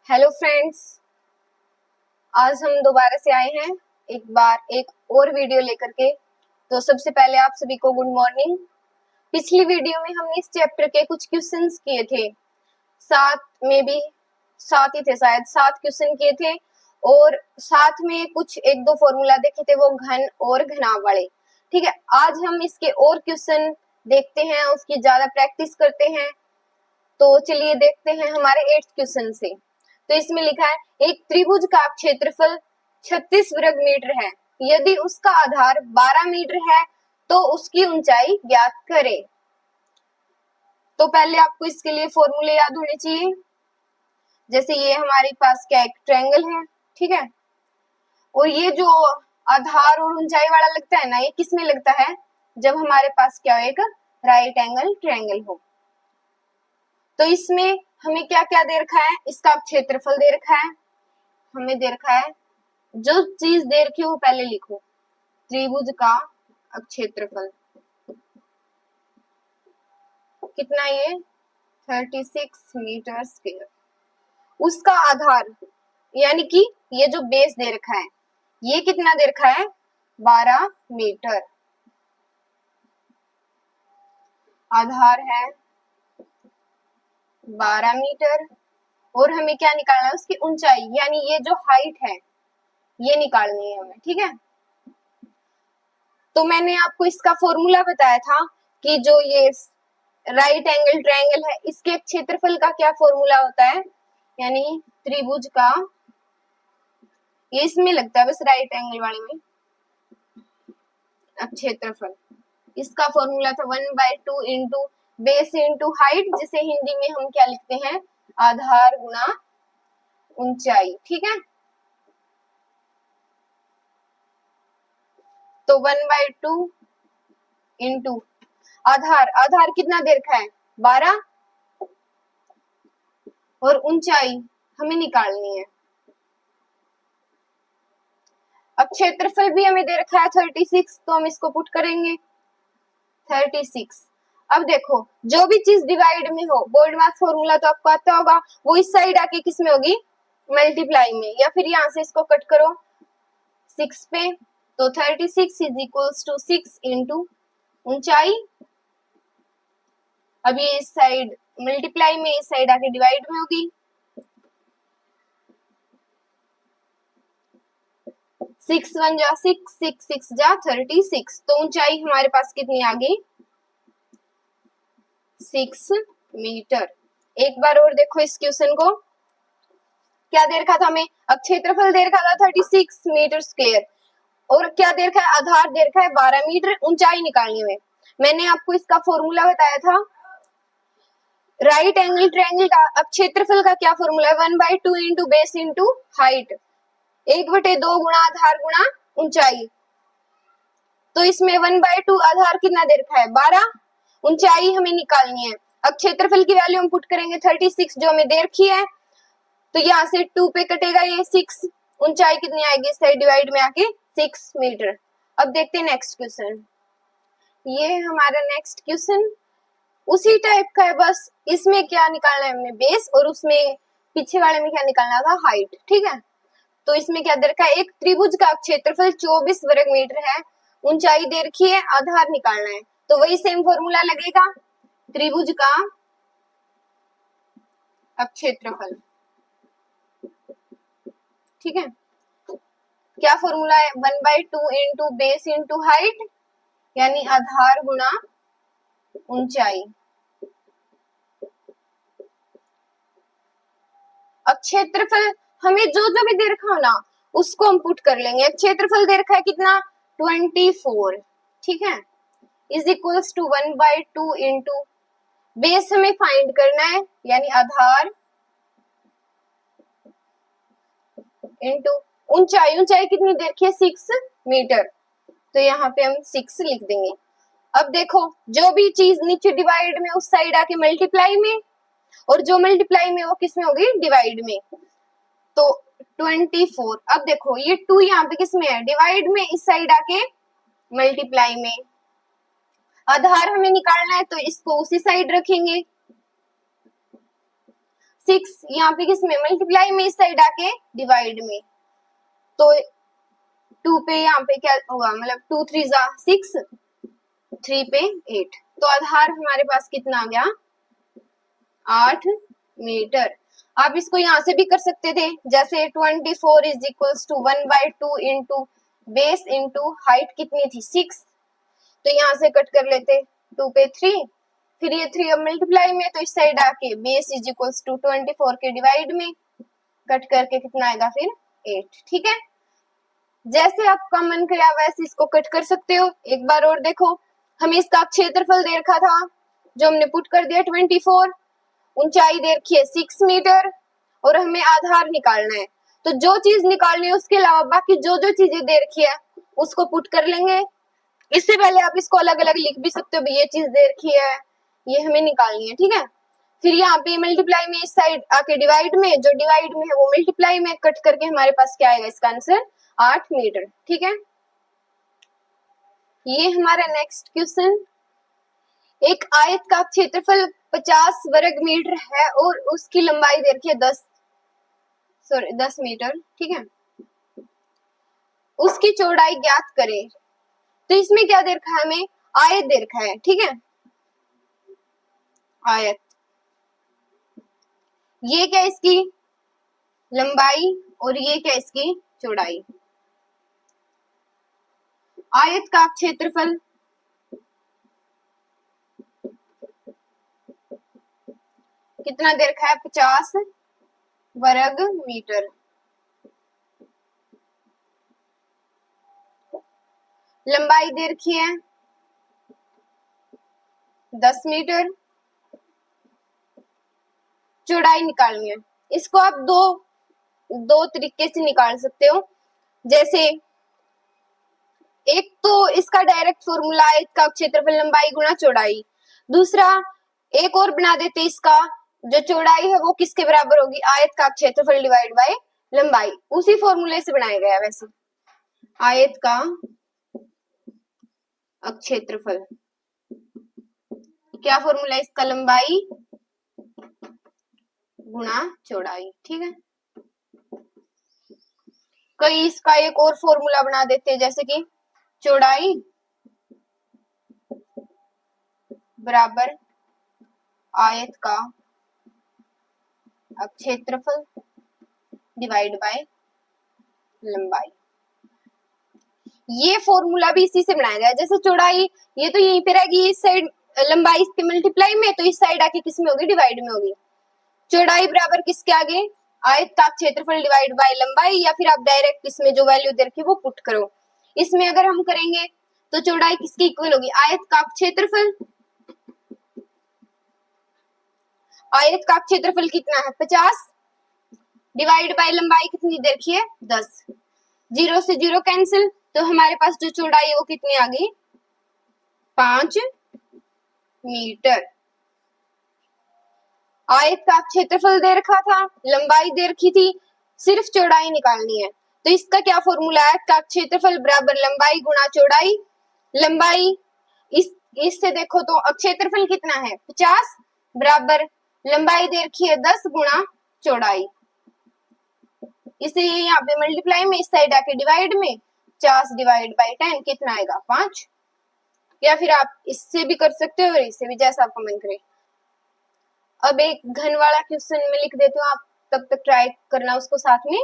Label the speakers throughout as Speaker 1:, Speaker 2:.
Speaker 1: Hello friends, आज हम दोबारा से आए हैं एक और वीडियो लेकर के। तो सबसे पहले आप सभी को गुड मॉर्निंग। पिछली वीडियो में हमने इस चैप्टर के कुछ क्वेश्चंस किए थे, सात ही थे शायद, 7 क्वेश्चन किए थे और साथ में कुछ एक दो फॉर्मूला देखे थे, वो घन और घनाभ वाले। ठीक है, आज हम इसके और क्वेश्चन देखते हैं, उसकी ज्यादा प्रैक्टिस करते हैं। तो चलिए देखते हैं हमारे 8th क्वेश्चन से। तो इसमें लिखा है, एक त्रिभुज का क्षेत्रफल 36 वर्ग मीटर है, यदि उसका आधार 12 मीटर है तो उसकी ऊंचाई ज्ञात करें। तो पहले आपको इसके लिए फॉर्मूले याद होने चाहिए। जैसे ये हमारे पास क्या एक ट्रायंगल है, ठीक है, और ये जो आधार और ऊंचाई वाला लगता है ना, ये किस में लगता है? जब हमारे पास क्या हो, एक राइट एंगल ट्रायंगल हो। तो इसमें हमें क्या क्या दे रखा है? इसका क्षेत्रफल दे रखा है, हमें दे रखा है, जो चीज दे रखी है वो पहले लिखो। त्रिभुज का क्षेत्रफल कितना? ये 36 मीटर स्क्वायर। उसका आधार यानी कि ये जो बेस दे रखा है, ये कितना दे रखा है? 12 मीटर। आधार है 12 मीटर और हमें क्या निकालना है? उसकी ऊंचाई, यानी ये जो हाइट है ये निकालनी है हमें, ठीक है। तो मैंने आपको इसका फॉर्मूला बताया था कि जो ये राइट एंगल ट्रायंगल है, इसके क्षेत्रफल का क्या फॉर्मूला होता है, यानी त्रिभुज का, ये इसमें लगता है बस राइट एंगल वाले में, क्षेत्रफल, इसका फॉर्मूला था 1/2 इंटू बेस इंटू हाइट, जिसे हिंदी में हम क्या लिखते हैं? आधार गुना ऊंचाई, ठीक है। तो 1/2 इंटू आधार कितना दे रखा है? 12, और ऊंचाई हमें निकालनी है। अब क्षेत्रफल भी हमें दे रखा है 36, तो हम इसको पुट करेंगे 36। अब देखो, जो भी चीज डिवाइड में हो, बोर्ड मास फॉर्मूला तो आपको आता होगा, वो इस साइड आके किस में होगी? मल्टीप्लाई में, या फिर यहां से इसको कट करो 6 पे। तो 36 इज इक्वल्स टू 6 इंटू ऊंचाई। अब ये इस साइड मल्टीप्लाई में, इस साइड आके डिवाइड में होगी। 6 1 जा 6, 6 6 जा 36। तो ऊंचाई हमारे पास कितनी आ गई? 6 मीटर। एक बार और देखो इस क्वेश्चन को, क्या दे रखा था हमें? अब क्षेत्रफल दे रखा था 36 मीटर स्क्वायर, और क्या दे रखा है? आधार दे रखा है 12 मीटर। ऊंचाई निकालनी है। मैंने आपको इसका फॉर्मूला बताया था, राइट एंगल ट्रायंगल का। अब क्षेत्रफल का क्या फॉर्मूला है? 1/2 इंटू बेस इंटू हाइट, 1/2 गुणा आधार गुणा ऊंचाई। तो इसमें 1/2 आधार कितना दे रखा है? 12, ऊंचाई हमें निकालनी है। अब क्षेत्रफल की वैल्यू हम पुट करेंगे 36 जो हमें दे रखी है, तो यहाँ से 2 पे कटेगा ये 6, ऊंचाई कितनी आएगी? इस साइड डिवाइड में आके 6 मीटर। अब देखते हैं नेक्स्ट क्वेश्चन। ये हमारा नेक्स्ट क्वेश्चन उसी टाइप का है, बस इसमें क्या निकालना है हमने? बेस, और उसमें पीछे वाले में क्या निकालना था? हाइट, ठीक है। तो इसमें क्या दे रखा है? एक त्रिभुज का क्षेत्रफल 24 वर्ग मीटर है, ऊंचाई दे रखी है, आधार निकालना है। तो वही सेम फॉर्मूला लगेगा, त्रिभुज का क्षेत्रफल, ठीक है। क्या फॉर्मूला है? 1/2 इंटू बेस इंटू हाइट, यानी आधार गुना ऊंचाई। अब क्षेत्रफल हमें जो जो भी दे रखा हो ना, उसको हम पुट कर लेंगे। क्षेत्रफल दे रखा है कितना? 24, ठीक है, is equals to 1/2 into base हमें फाइंड करना है, यानी आधार इंटू ऊंचाई। ऊंचाई कितनी दे रखी है? 6 मीटर। तो यहाँ पे हम 6 लिख देंगे। अब देखो, जो भी चीज नीचे डिवाइड में, उस साइड आके मल्टीप्लाई में, और जो मल्टीप्लाई में वो किस में होगी? डिवाइड में। तो 24। अब देखो ये 2 यहाँ पे किस में है? डिवाइड में, इस साइड आके मल्टीप्लाई में। आधार हमें निकालना है, तो इसको उसी साइड रखेंगे। 6 यहाँ पे किसमें मल्टीप्लाई में, इस साइड आके डिवाइड में, तो 2 पे यहाँ पे क्या होगा, मतलब 2 3 जा 6, 3 पे 8, तो आधार हमारे पास कितना आ गया 8 मीटर। आप इसको यहाँ से भी कर सकते थे, जैसे 24 is equals to 1/2 into base into height कितनी थी 6, तो यहाँ से कट कर लेते 2 पे 3, फिर ये 3 अब मल्टीप्लाई में, तो इस साइड आके बेस इज इक्वल्स टू 24 के डिवाइड में, कट करके कितना आएगा फिर 8। ठीक है, जैसे आपका मन किया वैसे इसको कट कर सकते हो। एक बार और देखो, हमें इसका क्षेत्रफल दे रखा था जो हमने पुट कर दिया 24, ऊंचाई दे रखी है 6 मीटर और हमें आधार निकालना है, तो जो चीज निकालनी है उसके अलावा बाकी जो जो चीजें दे रखी है उसको पुट कर लेंगे। इससे पहले आप इसको अलग अलग लिख भी सकते हो, भाई ये चीज दे रखी है ये हमें निकालनी है। ठीक है, फिर यहाँ पे मल्टीप्लाई में इस साइड आके डिवाइड में, जो डिवाइड में है वो मल्टीप्लाई में, कट करके हमारे पास क्या आएगा इसका आंसर 8 मीटर। ठीक है, ये हमारा नेक्स्ट क्वेश्चन, एक आयत का क्षेत्रफल 50 वर्ग मीटर है और उसकी लंबाई दे रखी है 10 मीटर। ठीक है, उसकी चौड़ाई ज्ञात करें, तो इसमें क्या दे रखा है हमें, आयत दे रखा है। ठीक है, आयत, ये क्या इसकी लंबाई और ये क्या इसकी चौड़ाई। आयत का क्षेत्रफल कितना दे रखा है 50 वर्ग मीटर, लंबाई दे रखी है 10 मीटर, चौड़ाई निकालनी है। इसको आप दो तरीके से निकाल सकते हो, जैसे एक तो इसका डायरेक्ट फॉर्मूला आयत का क्षेत्रफल लंबाई गुणा चौड़ाई, दूसरा एक और बना देते इसका, जो चौड़ाई है वो किसके बराबर होगी, आयत का क्षेत्रफल डिवाइड बाय लंबाई, उसी फॉर्मूले से बनाया गया। वैसे आयत का क्षेत्रफल क्या फॉर्मूला है इसका, लंबाई गुणा चौड़ाई। ठीक है, कई इसका एक और फॉर्मूला बना देते हैं, जैसे कि चौड़ाई बराबर आयत का क्षेत्रफल डिवाइड बाय लंबाई। ये फॉर्मूला भी इसी से बनाया गया, जैसे चौड़ाई ये तो यहीं पे रहेगी, इस साइड लंबाई इसके मल्टीप्लाई में, तो इस साइड आके किस में होगी, डिवाइड में होगी। चौड़ाई बराबर किसके आगे, आयत का क्षेत्रफल डिवाइड बाय लंबाई, या फिर आप डायरेक्ट इसमें जो वैल्यू दे रखी है वो पुट करो। इसमें अगर हम करेंगे तो चौड़ाई किसके इक्वल होगी, आयत का क्षेत्रफल, आयत का क्षेत्रफल कितना है 50 डिवाइड बाय लंबाई कितनी दे रखी है 10, 0 से 0 कैंसिल, तो हमारे पास जो चौड़ाई है वो कितनी आ गई 5 मीटर। आयत का क्षेत्रफल दे रखा था, लंबाई दे रखी थी, सिर्फ चौड़ाई निकालनी है, तो इसका क्या फॉर्मूला है, आयत का क्षेत्रफल बराबर लंबाई गुणा चौड़ाई। लंबाई इससे देखो तो क्षेत्रफल कितना है 50 बराबर लंबाई दे रखी है 10 गुणा चौड़ाई, इसे यहाँ पे मल्टीप्लाई में, इस साइड आके डिवाइड में, 50 डिवाइड बाय 10 कितना आएगा 5, या फिर आप इससे भी कर सकते हो और इससे भी, जैसा आपका मन करे। अब एक घन वाला क्वेश्चन में लिख देती हूँ, आप तब तक ट्राई करना उसको साथ में।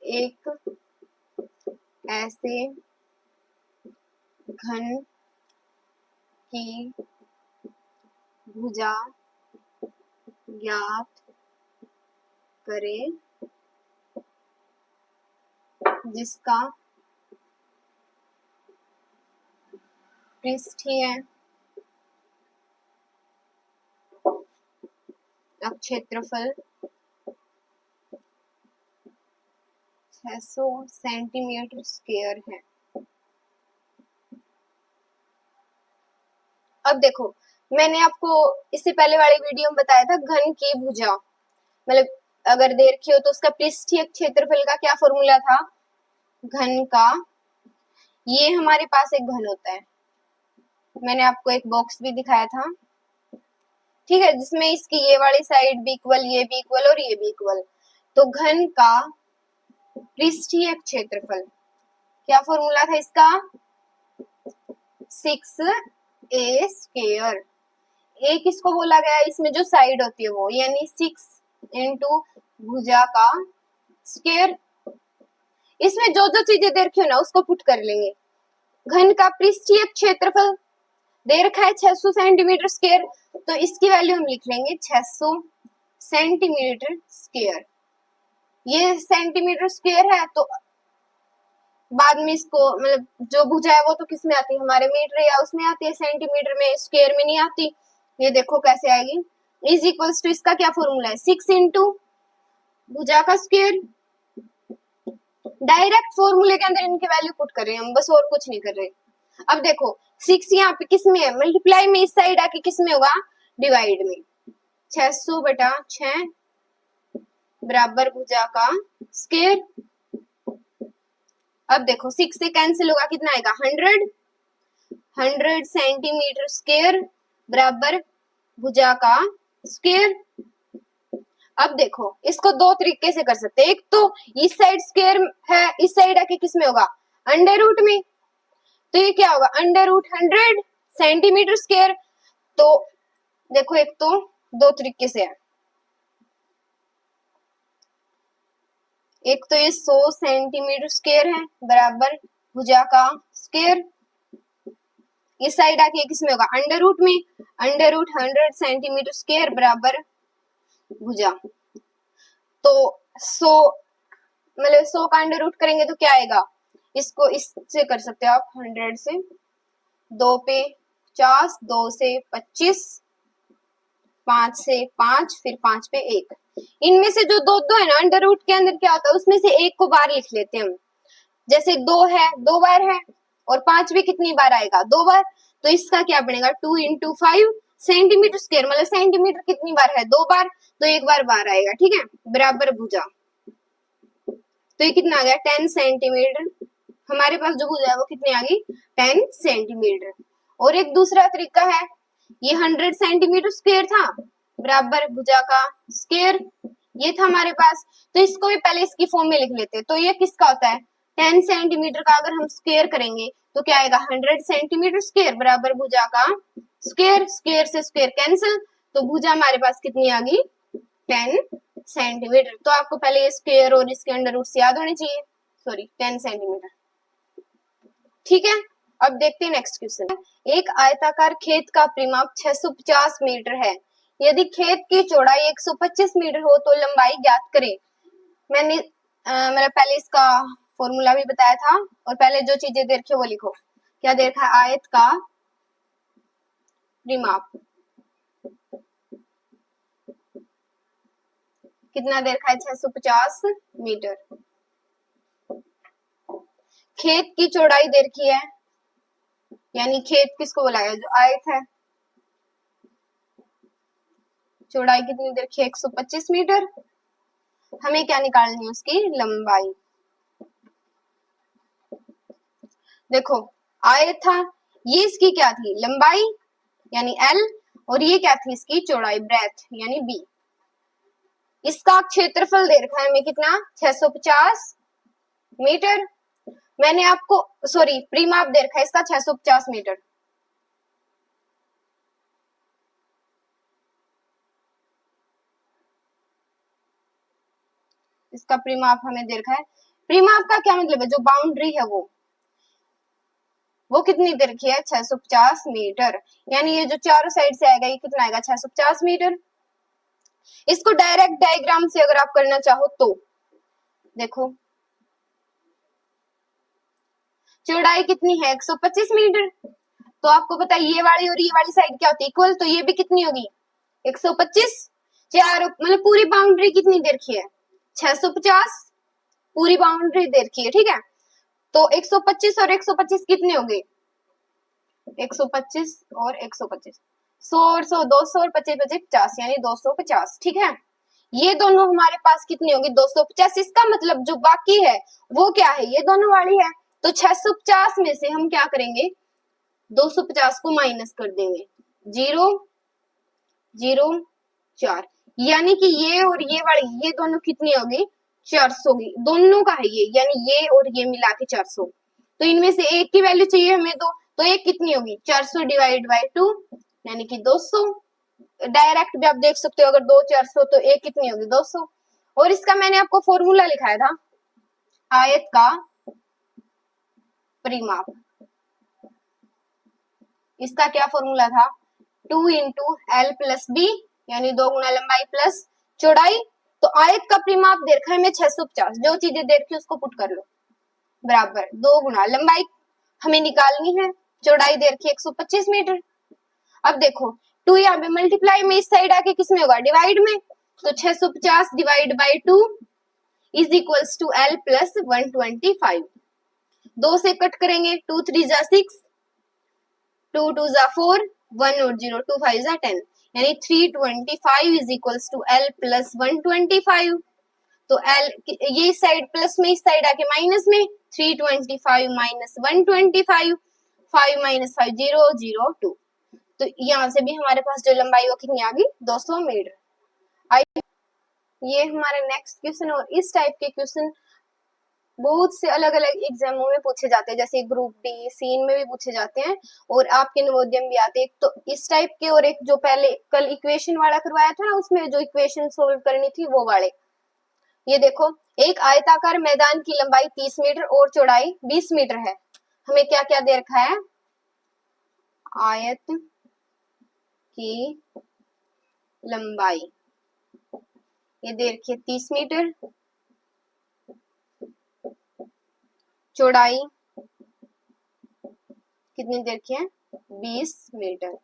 Speaker 1: एक ऐसे घन की भुजा ज्ञात करें जिसका पृष्ठीय क्षेत्रफल 600 सेंटीमीटर स्क्वायर है। अब देखो, मैंने आपको इससे पहले वाली वीडियो में बताया था घन की भुजा, मतलब अगर दे रखी हो तो उसका पृष्ठीय क्षेत्रफल का क्या फॉर्मूला था, घन का, ये हमारे पास एक घन होता है, मैंने आपको एक बॉक्स भी दिखाया था। ठीक है, जिसमें इसकी ये वाली साइड भी इक्वल, ये भी इक्वल और ये भी इक्वल। तो घन का पृष्ठीय क्षेत्रफल, क्या फॉर्मूला था इसका, 6a²। ए किसको बोला गया, इसमें जो साइड होती है वो, यानी 6 इंटू भुजा का स्क्वायर। इसमें जो जो चीजें दे रखी हो ना उसको पुट कर लेंगे। घन का पृष्ठीय क्षेत्रफल दे रखा है 600 सेंटीमीटर स्क्वायर, तो इसकी वैल्यू हम लिख लेंगे 600 सेंटीमीटर स्क्वायर। ये सेंटीमीटर स्क्वायर है, तो बाद में इसको मतलब जो भुजा है वो तो किस में आती है, हमारे मीटर या उसमें आती है, सेंटीमीटर में, स्क्वायर में नहीं आती। ये देखो कैसे आएगी, इज इक्वल्स टू, इसका क्या फॉर्मूला है, 6 इंटू भुजा का स्क्वायर। डायरेक्ट फॉर्मूले के अंदर इनकी वैल्यू पुट कर रहे हैं हम, बस और कुछ नहीं कर रहे। अब देखो 6 यहाँ पे किस में है, मल्टीप्लाई में, इस साइड आके किस में होगा, डिवाइड में। 600/6 बराबर भुजा का स्क्वायर। अब देखो 6 से कैंसिल होगा, कितना आएगा, 100 सेंटीमीटर स्क्वायर बराबर भुजा का स्क्वायर। अब देखो इसको दो तरीके से कर सकते हैं, एक तो इस साइड स्क्वायर है, इस साइड आके किस में होगा, अंडर रूट में। तो ये क्या होगा, अंडर रूट 100 सेंटीमीटर स्क्वायर। तो देखो एक तो दो तरीके से है, एक तो ये 100 सेंटीमीटर स्क्वायर है बराबर भुजा का स्क्वायर, इस साइड आके किस में होगा, अंडर रूट में, अंडर रूट 100 सेंटीमीटर स्क्वायर बराबर भुजा। तो 100 मतलब 100 का अंडर रूट करेंगे तो क्या आएगा, इसको इससे कर सकते हो आप, 100 से 2 पे 50, 2 से 25, 5 से 5, फिर 5 पे 1। इनमें से जो दो दो है ना अंडर रूट के अंदर क्या होता है, उसमें से एक को बार लिख लेते हैं हम। जैसे 2 है 2 बार है, और 5 भी कितनी बार आएगा, 2 बार। तो इसका क्या बनेगा, 2 इंटू 5 सेंटीमीटर स्क्वायर, मतलब सेंटीमीटर कितनी बार है, 2 बार, तो एक बार आएगा, ठीक है, बराबर भुजा। तो ये कितना आ गया, 10 सेंटीमीटर। हमारे पास जो भुजा है वो कितनी आ गई, 10 सेंटीमीटर। और एक दूसरा तरीका है, ये 100 सेंटीमीटर स्क्वायर था बराबर भुजा का स्क्वायर, ये था हमारे पास। तो इसको भी पहले इसकी फॉर्म में लिख लेते हैं। तो ये किसका होता है, 10 सेंटीमीटर का अगर हम स्क्वायर करेंगे तो क्या आएगा, 100 सेंटीमीटर स्क्वायर बराबर भुजा का स्क्वायर। स्क्वायर से स्क्वायर कैंसिल, तो भुजा हमारे पास कितनी आ गई, 10 सेंटीमीटर। तो आपको पहले ये स्क्वायर और इसके अंडर रूट याद होने चाहिए, सॉरी 10 सेंटीमीटर, ठीक है। अब देखते हैं नेक्स्ट क्वेश्चन। एक आयताकार खेत का परिमाप 650 मीटर है, यदि खेत की चौड़ाई 125 मीटर हो तो लंबाई ज्ञात करें। मैंने मतलब पहले इसका फॉर्मूला भी बताया था, और पहले जो चीजें दे रखी है वो लिखो। क्या दे रखा है, आयत का परिमाप कितना दे रखा है, 650 मीटर। खेत की चौड़ाई दे रखी है, यानी खेत किसको बोला गया, जो आयत है, चौड़ाई कितनी दे रखी है, 125 मीटर। हमें क्या निकालनी है, उसकी लंबाई। देखो आयत था, ये इसकी क्या थी, लंबाई यानी L, और ये क्या थी, इसकी चौड़ाई ब्रेथ यानी B। इसका क्षेत्रफल दे रखा है हमें कितना, 650 मीटर। मैंने आपको सॉरी परिमाप दे रखा है इसका 650 मीटर। इसका परिमाप हमें दे रखा है। परिमाप का क्या मतलब है, जो बाउंड्री है वो कितनी दे रखी है, 650 मीटर। यानी ये जो चारों साइड से आएगा ये कितना आएगा, 650 मीटर। इसको डायरेक्ट डायग्राम से अगर आप करना चाहो तो देखो, चौड़ाई कितनी है, 125 मीटर। तो आपको पता है ये वाली और ये वाली साइड क्या होती है, इक्वल। तो ये भी कितनी होगी, 125। चार मतलब पूरी बाउंड्री कितनी दे रखी है, 650 पूरी बाउंड्री दे रखी है, ठीक है। तो 125 और 125 कितने होंगे, 125 और 125, 100 और 100 200 और 25 25 50, यानी 250, ठीक है। ये दोनों हमारे पास कितनी होगी, 250। इसका मतलब जो बाकी है वो क्या है, ये दोनों वाली है। तो 650 में से हम क्या करेंगे, 250 को माइनस कर देंगे, 0 4, यानी कि ये और ये वाली ये दोनों कितनी होगी, 400 की, दोनों का है ये, यानी ये और ये मिला के 400। तो इनमें से एक की वैल्यू चाहिए हमें, तो एक कितनी होगी, 400 डिवाइड बाई 2 यानी कि 200। डायरेक्ट भी आप देख सकते हो, अगर 2 400 तो एक कितनी होगी, 200। और इसका मैंने आपको फॉर्मूला लिखाया था, आयत का परिमाप। इसका क्या फॉर्मूला था, 2 इंटू एल प्लस बी, यानी 2 गुना लंबाई प्लस चौड़ाई। तो आयत का परिमाप दे रखा है हमें 650, जो चीजें दे रखी उसको पुट कर लो, बराबर 2 गुना लंबाई हमें निकालनी है, चौड़ाई दे रखी 125 मीटर। अब देखो 2 यहाँ पे मल्टीप्लाई में इस साइड आके किस में होगा, डिवाइड में। तो 650 divide by 2 is equals to L plus 125। 2 से कट करेंगे, 2 3 जा 6, 2 2 जा 4, 1 और 0 2 5 जा 10, यानी 325 is equals to L plus 125। तो एल ये साइड प्लस में, इस साइड आके माइनस में, 325 माइनस 125, 5 माइनस 5 0 0 2। तो यहाँ से भी हमारे पास जो लंबाई वो कितनी आ गई, 200 मीटर। ये हमारा नेक्स्ट क्वेश्चन। और इस टाइप के क्वेश्चन बहुत से अलग अलग एग्जामों में पूछे जाते हैं, जैसे ग्रुप डी सीन में भी पूछे जाते हैं और आपके नवोदय में भी आते हैं। तो इस टाइप के, और एक जो पहले कल इक्वेशन वाला करवाया था ना, उसमें जो इक्वेशन सोल्व करनी थी वो वाले। ये देखो, एक आयताकार मैदान की लंबाई 30 मीटर और चौड़ाई 20 मीटर है। हमें क्या क्या दे रखा है, आयत की लंबाई ये दे रखी है 30 मीटर, चौड़ाई कितनी दे रखी है, 20 मीटर।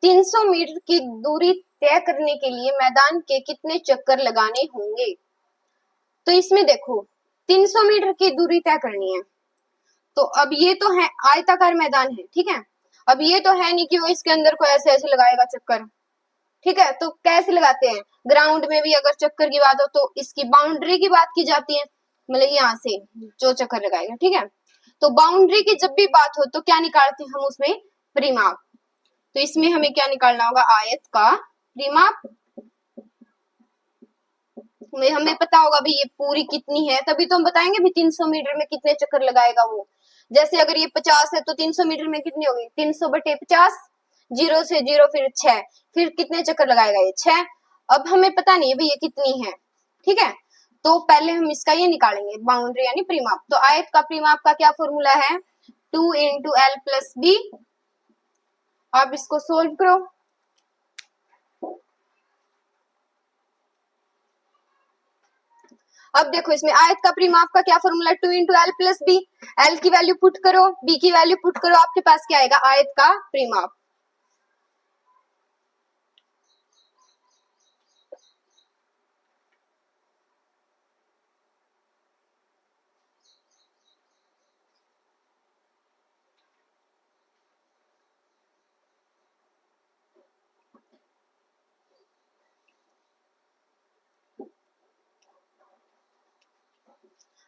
Speaker 1: 300 मीटर की दूरी तय करने के लिए मैदान के कितने चक्कर लगाने होंगे। तो इसमें देखो 300 मीटर की दूरी तय करनी है, तो अब ये तो है आयताकार मैदान है, ठीक है। अब ये तो है नहीं कि वो इसके अंदर को ऐसे ऐसे लगाएगा चक्कर, ठीक है। तो कैसे लगाते हैं, ग्राउंड में भी अगर चक्कर की बात हो तो इसकी बाउंड्री की बात की जाती है, मतलब यहाँ से जो चक्कर लगाएगा, ठीक है। तो बाउंड्री की जब भी बात हो तो क्या निकालते हैं हम उसमें, परिमाप। तो इसमें हमें क्या निकालना होगा, आयत का परिमाप। हमें पता होगा भी ये पूरी कितनी है, तभी तो हम बताएंगे भी 300 मीटर में कितने चक्कर लगाएगा वो। जैसे अगर ये 50 है तो 300 मीटर में कितनी होगी, 300 बटे 50, 0 से 0 फिर 6, फिर कितने चक्कर लगाएगा ये 6। अब हमें पता नहीं है भाई ये कितनी है, ठीक है। तो पहले हम इसका ये निकालेंगे बाउंड्री यानी परिमाप। तो आयत का परिमाप का क्या फॉर्मूला है, 2 इंटू एल प्लस बी। आप इसको सोल्व करो। अब देखो इसमें आयत का परिमाप का क्या formula, 2 into L plus B. L की वैल्यू पुट करो, बी की वैल्यू पुट करो, आपके पास क्या आएगा, आयत का परिमाप।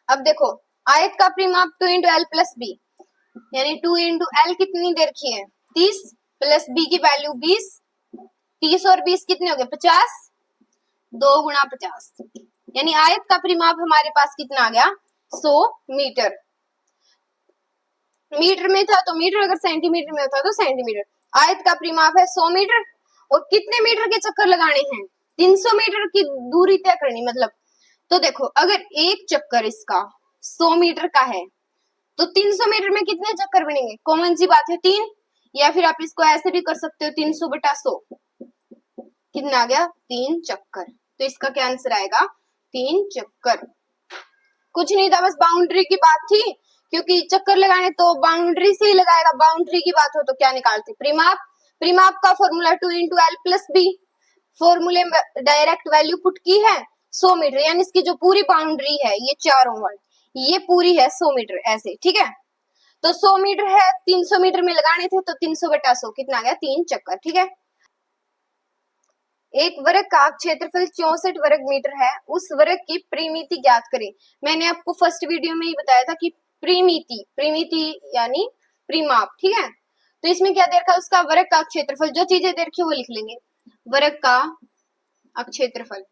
Speaker 1: अब देखो आयत का परिमाप 2 इंटू एल प्लस बी, यानी 2 इंटू एल कितनी दे रखी है, 30, प्लस बी की वैल्यू 20, 30 और 20 कितने हो गए, 50, 2 गुणा 50, यानी आयत का परिमाप हमारे पास कितना आ गया, 100 मीटर। मीटर में था तो मीटर, अगर सेंटीमीटर में होता तो सेंटीमीटर। आयत का परिमाप है 100 मीटर और कितने मीटर के चक्कर लगाने हैं, 300 मीटर की दूरी तय करनी मतलब। तो देखो अगर एक चक्कर इसका 100 मीटर का है तो 300 मीटर में कितने चक्कर बनेंगे, कॉमन सी बात है 3, या फिर आप इसको ऐसे भी कर सकते हो 300 बटा 100, कितना आ गया, 3 चक्कर। तो इसका क्या आंसर आएगा, 3 चक्कर। कुछ नहीं था, बस बाउंड्री की बात थी, क्योंकि चक्कर लगाने तो बाउंड्री से ही लगाएगा, बाउंड्री की बात हो तो क्या निकालते, परिमाप। परिमाप का formula 2 into L plus B, फॉर्मूले में डायरेक्ट वैल्यू पुट की है 100 मीटर, यानी इसकी जो पूरी बाउंड्री है ये चारों वाली, ये पूरी है 100 मीटर ऐसे, ठीक है। तो 100 मीटर है, 300 मीटर में लगाने थे तो 300 बटा 100 कितना आ गया, 3 चक्कर, ठीक है। एक वर्ग का क्षेत्रफल 64 वर्ग मीटर है, उस वर्ग की परिमिति ज्ञात करें। मैंने आपको फर्स्ट वीडियो में ही बताया था कि परिमिति, परिमिति यानी परिमाप, ठीक है। तो इसमें क्या दे रखा है, उसका वर्ग का क्षेत्रफल, जो चीजें दे रखी है वो लिख लेंगे। वर्ग का क्षेत्रफल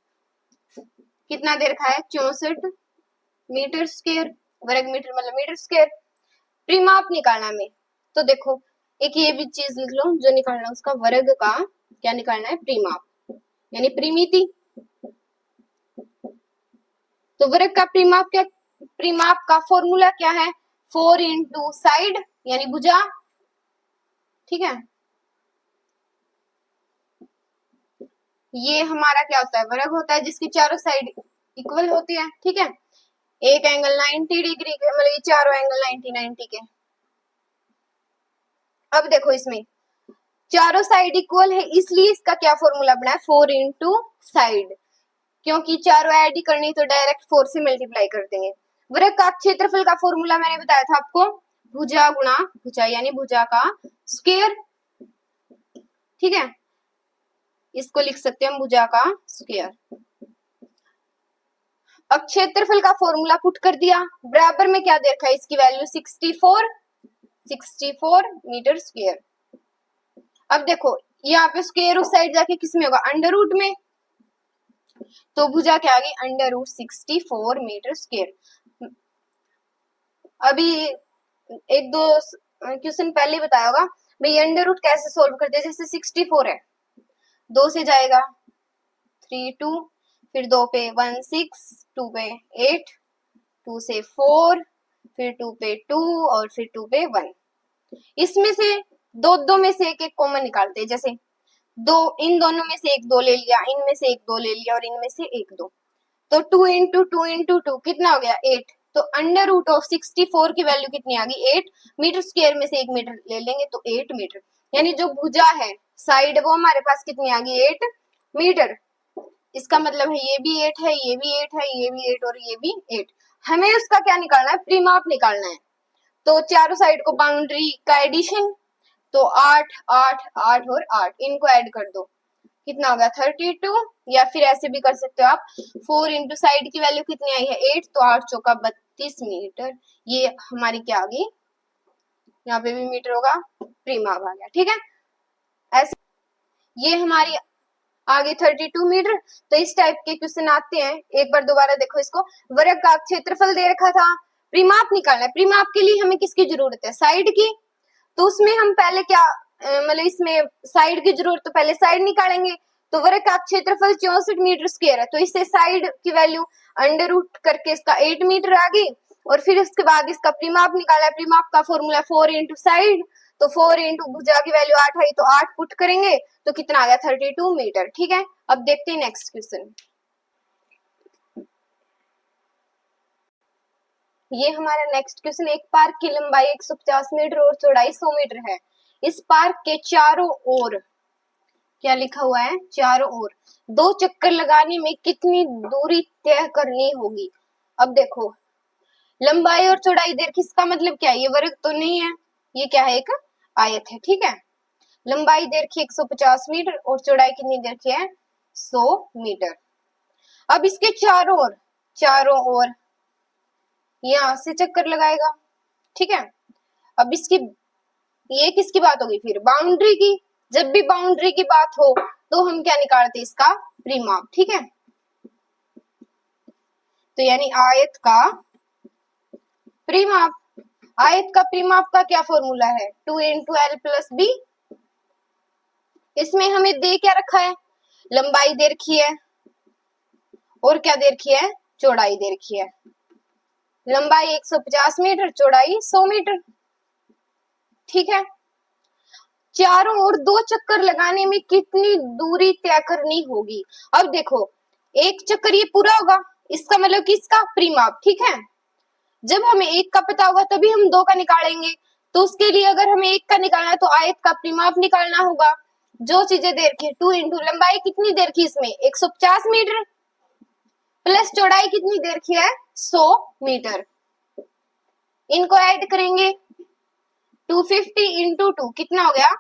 Speaker 1: कितना दे रखा है, 64 मीटर स्क्वायर, वर्ग मीटर मतलब मीटर स्क्वायर। परिमाप निकालना में, तो देखो एक ये भी चीज लिख लो, जो निकालना है उसका वर्ग का क्या निकालना है, परिमाप यानी परिमिति। तो वर्ग का परिमाप क्या, परिमाप का फॉर्मूला क्या है, 4 इंटू साइड यानी भुजा, ठीक है। ये हमारा क्या होता है, वर्ग होता है जिसकी चारों साइड इक्वल होती है, ठीक है। एक एंगल 90 डिग्री के, मतलब ये चारों एंगल 90 के। अब देखो इसमें चारों साइड इक्वल है, इसलिए इसका क्या फॉर्मूला बना है, 4 इंटू साइड, क्योंकि चारों ऐड ही करनी तो डायरेक्ट 4 से मल्टीप्लाई कर देंगे। वृत्त का क्षेत्रफल का फॉर्मूला मैंने बताया था आपको, भुजा गुणा भुजा यानी भुजा का स्क्वायर, ठीक है। इसको लिख सकते हैं भुजा का स्क्वायर। अब क्षेत्रफल का फॉर्मूला पुट कर दिया, बराबर में क्या दे रखा है, इसकी वैल्यू 64 मीटर स्क्वायर। अब देखो यहाँ पे स्क्वायर उस साइड जाके किस में होगा, अंडर रूट में, तो भुजा क्या आ गई, अंडर रूट 64 मीटर स्क्वायर। अभी एक दो क्वेश्चन पहले बताया होगा भाई अंडर रूट कैसे सोल्व करते हैं, जैसे 64 है, 2 से जाएगा 3 2, फिर 2 पे 1 6, 2 पे 8, 2 से 4, फिर 2 पे 2 और फिर 2 पे 1। इसमें से दो दो में से एक एक कॉमन निकालते हैं, जैसे दो, इन दोनों में से एक 2 ले लिया, इनमें से एक 2 ले लिया और इनमें से एक 2, तो 2 इंटू 2 इंटू 2 कितना हो गया, 8। तो अंडर रूट ऑफ 64 की वैल्यू कितनी आ गई, 8 मीटर स्क्वायर में से 1 मीटर ले लेंगे तो 8 मीटर, यानी जो भुजा है साइड वो हमारे पास कितनी आ गई, 8 मीटर। इसका मतलब है ये भी 8 है, ये भी 8 है, ये भी 8 और ये भी 8। हमें उसका क्या निकालना है, परिमाप निकालना है। तो चारों साइड को बाउंड्री का एडिशन, तो 8 8 8 और 8 इनको ऐड कर दो, कितना होगा 32, या फिर ऐसे भी कर सकते हो आप, 4 इंटू साइड की वैल्यू कितनी आई है 8, तो 8 चौका 32 मीटर। ये हमारी क्या आ गई, यहाँ पे भी मीटर होगा, परिमाप आ गया, ठीक है। ऐसे ये हमारी आगे 32 मीटर। तो इस टाइप के क्वेश्चन आते हैं, एक बार दोबारा देखो इसको, वर्ग का क्षेत्रफल दे रखा था, परिमाप निकालना है। परिमाप के लिए हमें किसकी जरूरत है, साइड की। तो उसमें हम पहले क्या मतलब इसमें साइड की जरूरत, तो पहले साइड निकालेंगे। तो वर्ग का क्षेत्रफल 64 मीटर स्क्वायर है, तो इससे साइड की वैल्यू अंडर रूट करके इसका 8 मीटर आ गई, और फिर इसके बाद इसका परिमाप निकाला है। परिमाप का फॉर्मूला 4 इंटू साइड, तो 4 इंटू भुजा की वैल्यू 8 आई, तो 8 पुट करेंगे तो कितना आ गया 32 मीटर, ठीक है। अब देखते हैं नेक्स्ट क्वेश्चन। ये हमारा नेक्स्ट क्वेश्चन, एक पार्क की लंबाई 150 मीटर और चौड़ाई 100 मीटर है। इस पार्क के चारों ओर क्या लिखा हुआ है, चारों ओर 2 चक्कर लगाने में कितनी दूरी तय करनी होगी। अब देखो लंबाई और चौड़ाई देर, किसका मतलब क्या है, ये वर्ग तो नहीं है, ये क्या है, एक आयत है, ठीक है। लंबाई देर की 150 मीटर और चौड़ाई कितनी देर की है, 100 मीटर। अब इसके चारों ओर यहां से चक्कर लगाएगा, ठीक है। अब इसकी ये किसकी बात होगी, फिर बाउंड्री की। जब भी बाउंड्री की बात हो तो हम क्या निकालते हैं, इसका परिमाप, ठीक है। तो यानी आयत का परिमाप, आयत का परिमाप का क्या फॉर्मूला है, 2 इंटू एल प्लस बी। इसमें हमें दे क्या रखा है, लंबाई दे रखी है और क्या दे रखी है, चौड़ाई दे रखी है। लंबाई 150 मीटर, चौड़ाई 100 मीटर, ठीक है। चारों ओर 2 चक्कर लगाने में कितनी दूरी तय करनी होगी। अब देखो एक चक्कर ये पूरा होगा, इसका मतलब किसका, परिमाप, ठीक है। जब हमें एक का पता होगा तभी हम 2 का निकालेंगे, तो उसके लिए अगर हमें 1 का निकालना है तो आयत का परिमाप निकालना होगा। जो चीजें दे रखी है 2 इंटू लंबाई कितनी देर की, इसमें 150 मीटर, प्लस चौड़ाई कितनी देर की है, 100 मीटर। इनको ऐड करेंगे, 250 इंटू 2 कितना हो गया,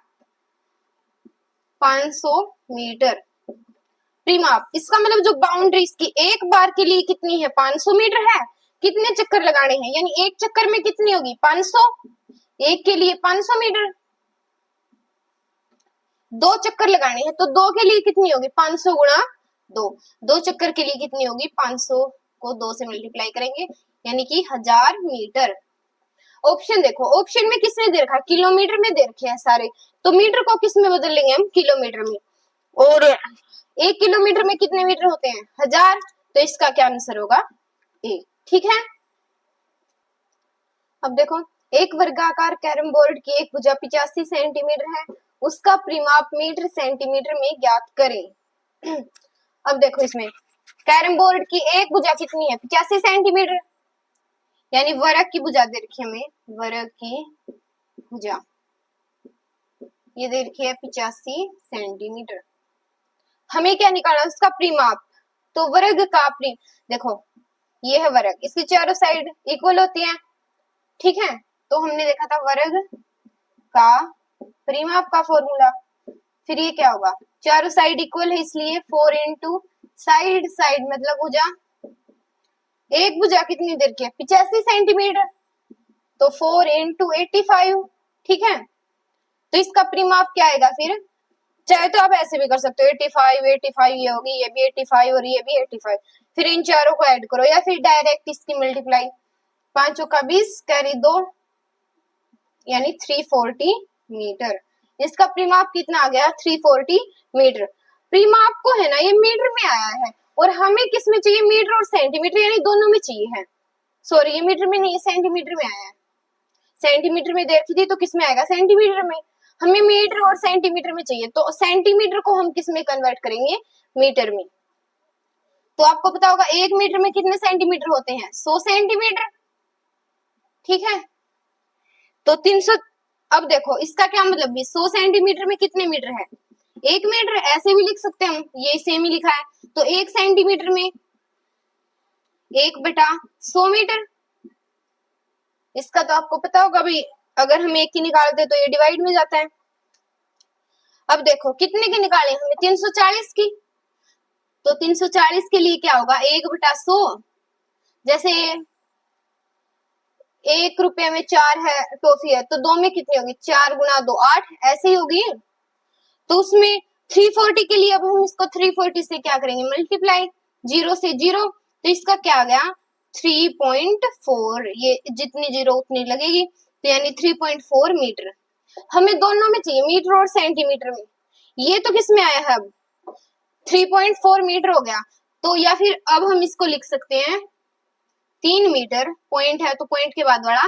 Speaker 1: 500 मीटर परिमाप। इसका मतलब जो बाउंड्री इसकी एक बार के लिए कितनी है, 500 मीटर है। कितने चक्कर लगाने हैं, यानी एक चक्कर में कितनी होगी, 500, एक के लिए 500 मीटर। 2 चक्कर लगाने हैं, तो 2 के लिए कितनी होगी 500 गुणा 2, 2 चक्कर के लिए कितनी होगी 500 को 2 से मल्टीप्लाई करेंगे यानी कि 1000 मीटर। ऑप्शन देखो, ऑप्शन में किसने दे रखा, किलोमीटर में दे रखे हैं सारे, तो मीटर को किस में बदल लेंगे हम, किलोमीटर में। और 1 किलोमीटर में कितने मीटर होते हैं 1000, तो इसका क्या आंसर होगा ए। ठीक है, अब देखो एक वर्गाकार कैरम बोर्ड की एक भुजा 85 सेंटीमीटर है, उसका परिमाप मीटर सेंटीमीटर में ज्ञात करें। अब देखो इसमें कैरम बोर्ड की एक भुजा कितनी है 85 सेंटीमीटर, यानी वर्ग की भुजा दे रखी है हमें, वर्ग की भुजा ये दे रखी है 85 सेंटीमीटर। हमें क्या निकालना है उसका परिमाप, तो वर्ग का देखो ये है वर्ग, इसकी चारों साइड इक्वल होती है। ठीक है, तो हमने देखा था वर्ग का परिमाप का फॉर्मूला, फिर ये क्या होगा, चारों साइड इक्वल है इसलिए 4 इंटू साइड, साइड मतलब भुजा, एक भुजा कितनी देर की है 85 सेंटीमीटर, तो 4 इंटू 85। ठीक है, तो इसका परिमाप क्या आएगा, फिर चाहे तो आप ऐसे भी कर सकते हो 85 85 ये होगी, ये भी 85 और ये भी 85, फिर इन चारों को ऐड करो, या फिर डायरेक्ट इसकी मल्टीप्लाई, 5 का 20 कैरी 2 यानी 340 मीटर। इसका परिमाप कितना आ गया 340 मीटर। परिमाप को है ना ये मीटर में आया है, और हमें किस में चाहिए, मीटर और सेंटीमीटर, यानी दोनों में चाहिए है। सॉरी ये मीटर में नहीं, सेंटीमीटर में आया है, सेंटीमीटर में दे रखी थी तो किस में आएगा सेंटीमीटर में, हमें मीटर और सेंटीमीटर में चाहिए, तो सेंटीमीटर को हम किस में कन्वर्ट करेंगे, मीटर में। तो आपको पता होगा 1 मीटर में कितने सेंटीमीटर होते हैं 100 सेंटीमीटर। ठीक है, तो 300, अब देखो इसका क्या मतलब भी 100 सेंटीमीटर में कितने मीटर है 1 मीटर, ऐसे भी लिख सकते हैं हम, ये सेम ही लिखा है, तो 1 सेंटीमीटर में 1/100 मीटर। इसका तो आपको पता होगा भाई, अगर हम 1 की निकालते तो ये डिवाइड में जाता है। अब देखो कितने की निकाले हमें 340 की, तो 340 के लिए क्या होगा 1/100, जैसे 1 रुपए में 4 है टॉफी है, तो 2 में कितनी होगी 4 गुना 2 8, ऐसे ही होगी। तो उसमें 340 के लिए अब हम इसको 340 से क्या करेंगे मल्टीप्लाई, 0 से 0, तो इसका क्या आ गया 3.4, ये जितनी जीरो उतनी लगेगी, तो यानी 3.4 मीटर। हमें दोनों में चाहिए मीटर और सेंटीमीटर में, ये तो किस में आया है अब 3.4 मीटर हो गया, तो या फिर अब हम इसको लिख सकते हैं 3 मीटर, पॉइंट है तो पॉइंट के बाद वाला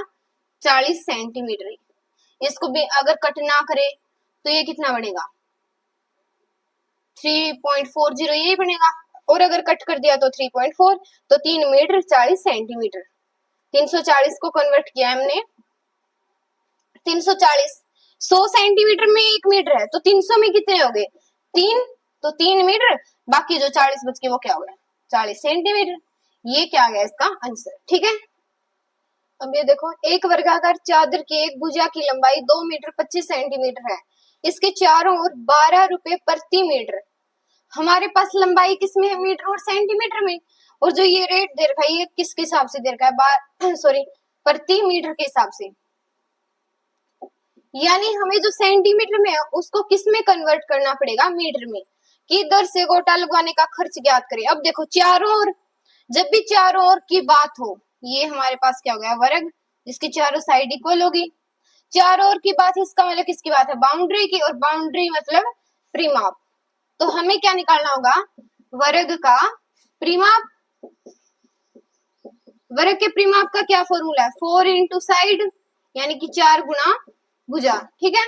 Speaker 1: 40 सेंटीमीटर। इसको भी अगर कट ना करे तो ये कितना बनेगा 3.40 यही बनेगा, और अगर कट कर दिया तो 3.4, तो 3 मीटर 40 सेंटीमीटर। 340 को कन्वर्ट किया हमने 340, 100 सेंटीमीटर में 1 मीटर है, तो 300 में कितने हो गए 3, तो 3 मीटर, बाकी जो 40 बच के वो क्या हो गया 40 सेंटीमीटर। ये क्या आ गया इसका आंसर। ठीक है, अब ये देखो एक वर्गाकार चादर की एक भुजा की लंबाई 2 मीटर 25 सेंटीमीटर है, इसके चारों ओर 12 रुपए प्रति मीटर। हमारे पास लंबाई किसमें है मीटर और सेंटीमीटर में, और जो ये रेट दे रखा है ये किसके हिसाब से दे रखा है सॉरी प्रति मीटर के हिसाब से, यानी हमें जो सेंटीमीटर में है उसको किस में कन्वर्ट करना पड़ेगा मीटर में, कि दर से गोटा लगवाने का खर्च ज्ञात करें। अब देखो चारों ओर, जब भी चारों ओर की बात हो, ये हमारे पास क्या हो गया वर्ग, जिसकी चारों साइड इक्वल होगी। चारों ओर की बात, इसका मतलब किसकी बात है बाउंड्री की, और बाउंड्री मतलब परिमाप। तो हमें क्या निकालना होगा वर्ग का परिमाप। वर्ग के परिमाप का क्या फॉर्मूला है 4 इंटू साइड, यानी कि 4 गुना भुजा। ठीक है,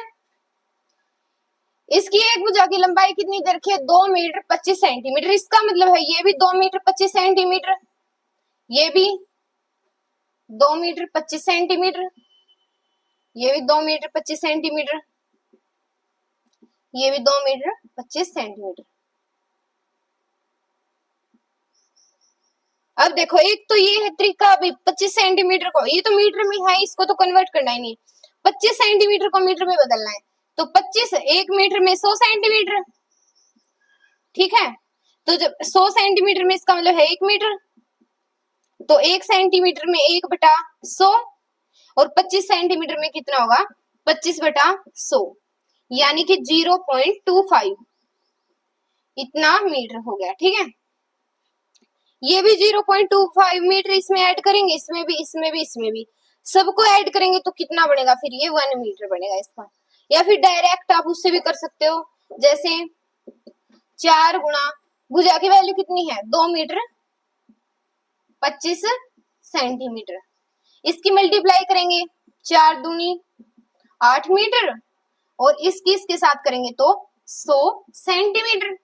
Speaker 1: इसकी एक भुजा की लंबाई कितनी दे रखी है 2 मीटर 25 सेंटीमीटर, इसका मतलब है ये भी 2 मीटर 25 सेंटीमीटर, ये भी 2 मीटर 25 सेंटीमीटर, ये भी 2 मीटर 25 सेंटीमीटर, ये भी 2 मीटर 25 सेंटीमीटर। अब देखो एक तो ये है तरीका अभी 25 सेंटीमीटर को, ये तो मीटर में है, इसको तो कन्वर्ट करना ही नहीं, 25 सेंटीमीटर को मीटर में बदलना है, तो 25 1 मीटर में 100 सेंटीमीटर। ठीक है, तो जब 100 सेंटीमीटर में इसका मतलब है 1 मीटर, तो 1 सेंटीमीटर में 1/100, और 25 सेंटीमीटर में कितना होगा 25/100, यानी कि 0.25 इतना मीटर हो गया। ठीक है, ये भी 0.25 मीटर इसमें ऐड करेंगे, इसमें भी, इसमें भी, इसमें भी, सबको ऐड करेंगे तो कितना बनेगा फिर? ये 1 मीटर बनेगा इसका। या फिर डायरेक्ट आप उससे भी कर सकते हो, जैसे 4 गुणा, भुजा की वैल्यू कितनी है? 2 मीटर 25 सेंटीमीटर। इसकी मल्टीप्लाई करेंगे, 4 दूनी 8 मीटर, और इसकी इसके साथ करेंगे तो 100 सेंटीमीटर।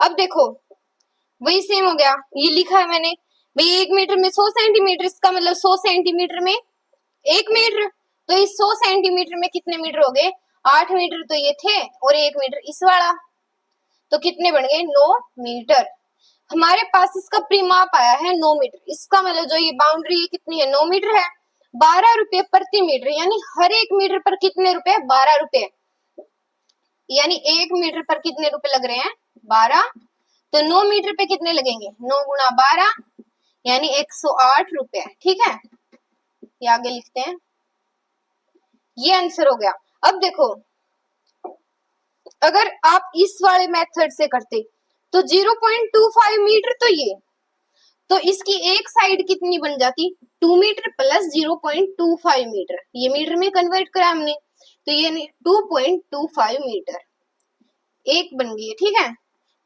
Speaker 1: अब देखो वही सेम हो गया, ये लिखा है मैंने भाई 1 मीटर में 100 सेंटीमीटर, इसका मतलब 100 सेंटीमीटर में 1 मीटर। तो इस 100 सेंटीमीटर में कितने मीटर हो गए? 8 मीटर तो ये थे, और 1 मीटर इस वाला, तो कितने बन गए? 9 मीटर। हमारे पास इसका परिमाप आया है 9 मीटर, इसका मतलब जो ये बाउंड्री है कितनी है? 9 मीटर है। 12 रुपए प्रति मीटर, यानी हर 1 मीटर पर कितने रुपए? 12 रुपए। यानी 1 मीटर पर कितने रुपए लग रहे हैं? 12। तो 9 मीटर पे कितने लगेंगे? 9 गुणा 12, यानी 108 रुपए। ठीक है, ये आगे लिखते हैं, ये आंसर हो गया। अब देखो अगर आप इस वाले मेथड से करते तो 0.25 मीटर, तो इसकी एक साइड कितनी बन जाती? 2 मीटर प्लस 0.25 मीटर, ये मीटर में कन्वर्ट करा हमने, तो ये 2.25 मीटर एक बन गई है। ठीक है,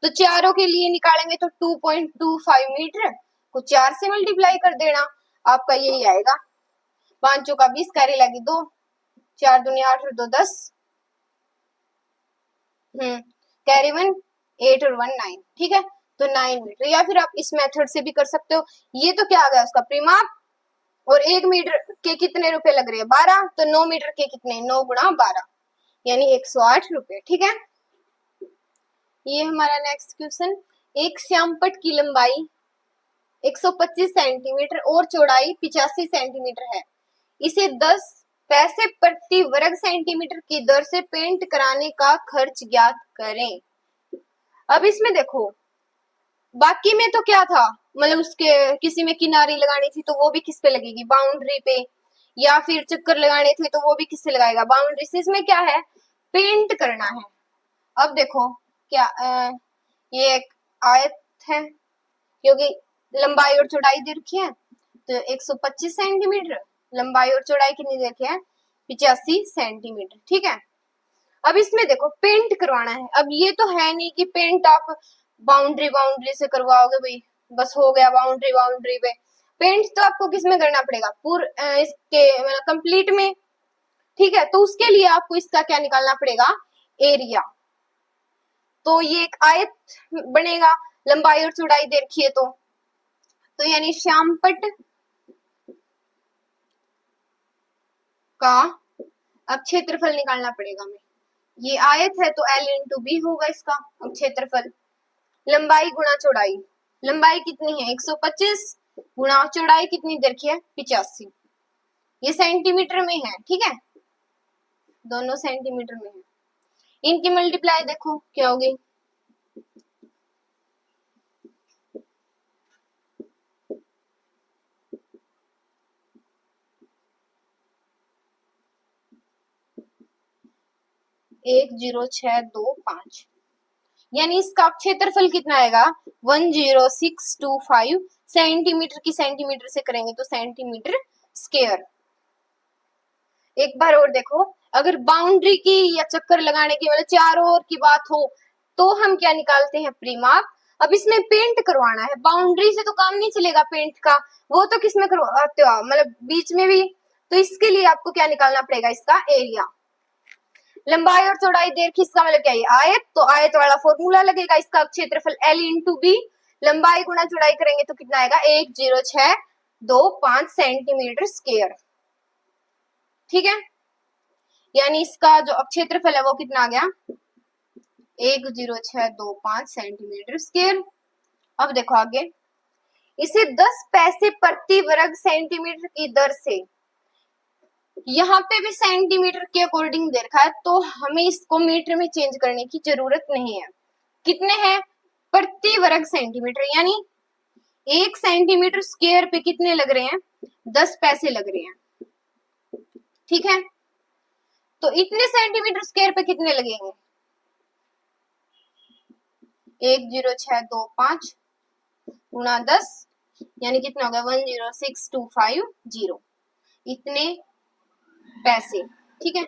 Speaker 1: तो चारों के लिए निकालेंगे तो 2.25 मीटर को 4 से मल्टीप्लाई कर देना, आपका यही आएगा। 5 चौका 20, कैरी लगी 2, 4 दूनी 8 और 2 10, कैरी 1 8 और 1 9। ठीक है, तो 9 मीटर। या फिर आप इस मेथड से भी कर सकते हो। ये तो क्या आ गया उसका परिमाप, और 1 मीटर के कितने रुपए लग रहे हैं? 12। तो 9 मीटर के कितने? 9 गुणा 12, यानी 108 रुपए। ठीक है, ये हमारा नेक्स्ट क्वेश्चन। एक श्यामपट्ट की लंबाई 125 सेंटीमीटर और चौड़ाई 85 सेंटीमीटर है। इसे 10 पैसे प्रति वर्ग सेंटीमीटर की दर से पेंट कराने का खर्च ज्ञात करें। अब इसमें देखो, बाकी में तो क्या था, मतलब उसके किसी में किनारी लगानी थी तो वो भी किस पे लगेगी? बाउंड्री पे। या फिर चक्कर लगाने थे तो वो भी किससे लगाएगा? बाउंड्री से। इसमें क्या है? पेंट करना है। अब देखो क्या ये एक आयत है, क्योंकि लंबाई और चौड़ाई दे रखी है, तो 125 सेंटीमीटर, लंबाई और चौड़ाई कितनी दे रखी है? 85 सेंटीमीटर। ठीक है, अब इसमें देखो पेंट करवाना है। अब ये तो है नहीं कि पेंट आप बाउंड्री से करवाओगे भाई, बस हो गया बाउंड्री पे। पेंट तो आपको किस में करना पड़ेगा? इसके मतलब कंप्लीट में। ठीक है, तो उसके लिए आपको इसका क्या निकालना पड़ेगा? एरिया। तो ये एक आयत बनेगा, लंबाई और चौड़ाई दे रखी है, तो यानी श्यामपट्ट का अब क्षेत्रफल निकालना पड़ेगा हमें। ये आयत है तो L इंटू बी होगा इसका अब क्षेत्रफल। लंबाई गुणा चौड़ाई, लंबाई कितनी है? 125 गुणा चौड़ाई कितनी दे रखी है? 85। ये सेंटीमीटर में है। ठीक है, दोनों सेंटीमीटर में है। इनकी मल्टीप्लाई देखो क्या होगी? एक 0.625, यानी इसका क्षेत्रफल कितना आएगा? 10625 सेंटीमीटर की सेंटीमीटर से करेंगे तो सेंटीमीटर स्क्वायर। एक बार और देखो, अगर बाउंड्री की या चक्कर लगाने की मतलब चारों ओर की बात हो तो हम क्या निकालते हैं? परिमाप। अब इसमें पेंट करवाना है, बाउंड्री से तो काम नहीं चलेगा पेंट का, वो तो किसमें करवाते हो? मतलब बीच में भी। तो इसके लिए आपको क्या निकालना पड़ेगा? इसका एरिया। लंबाई और चौड़ाई दे रखी, इसका मतलब क्या है? आयत, तो आयत वाला फॉर्मूला लगेगा। इसका क्षेत्रफल L इंटू बी, लंबाई गुणा चौड़ाई करेंगे तो कितना आएगा? 10625 सेंटीमीटर स्क्वायर। ठीक है, यानी इसका जो अब क्षेत्रफल है वो कितना आ गया? 10625 सेंटीमीटर स्क्वायर। अब देखो आगे, इसे 10 पैसे प्रति वर्ग सेंटीमीटर की दर से, यहाँ पे भी सेंटीमीटर के अकॉर्डिंग दे रखा है, तो हमें इसको मीटर में चेंज करने की जरूरत नहीं है। कितने हैं? प्रति वर्ग सेंटीमीटर, यानी 1 सेंटीमीटर स्क्वायर पे कितने लग रहे हैं? 10 पैसे लग रहे हैं। ठीक है, तो इतने सेंटीमीटर स्क्वायर पे कितने लगेंगे? 10625 गुणा 10 यानी कितना होगा 106250 इतने पैसे। ठीक है,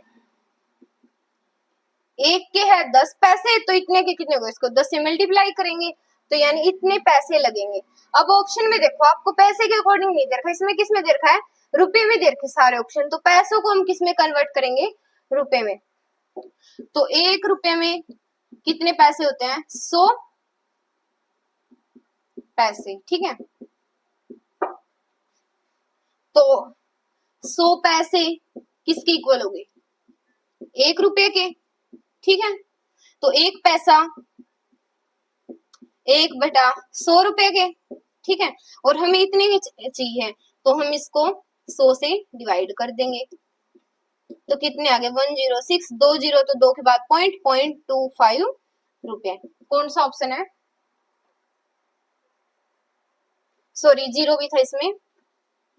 Speaker 1: एक के है 10 पैसे तो इतने के कितने होंगे, इसको 10 से मल्टीप्लाई करेंगे तो यानी इतने पैसे लगेंगे। अब ऑप्शन में देखो आपको पैसे के अकॉर्डिंग नहीं दे रखा, इसमें किस में दे रखा है, रुपए में दे रखे सारे ऑप्शन, तो पैसों को हम किस में कन्वर्ट करेंगे, रुपए में। तो 1 रुपए में कितने पैसे होते हैं, 100 पैसे। ठीक है, तो 100 पैसे किसके इक्वल हो गए, 1 रुपए के। ठीक है, तो 1 पैसा 1/100 रुपए के। ठीक है, और हमें इतने ही चाहिए तो हम इसको 100 से डिवाइड कर देंगे तो कितने आ गए 106, 2 जीरो तो 2 के बाद पॉइंट 0.25 रुपए। कौन सा ऑप्शन है, सॉरी जीरो भी था इसमें,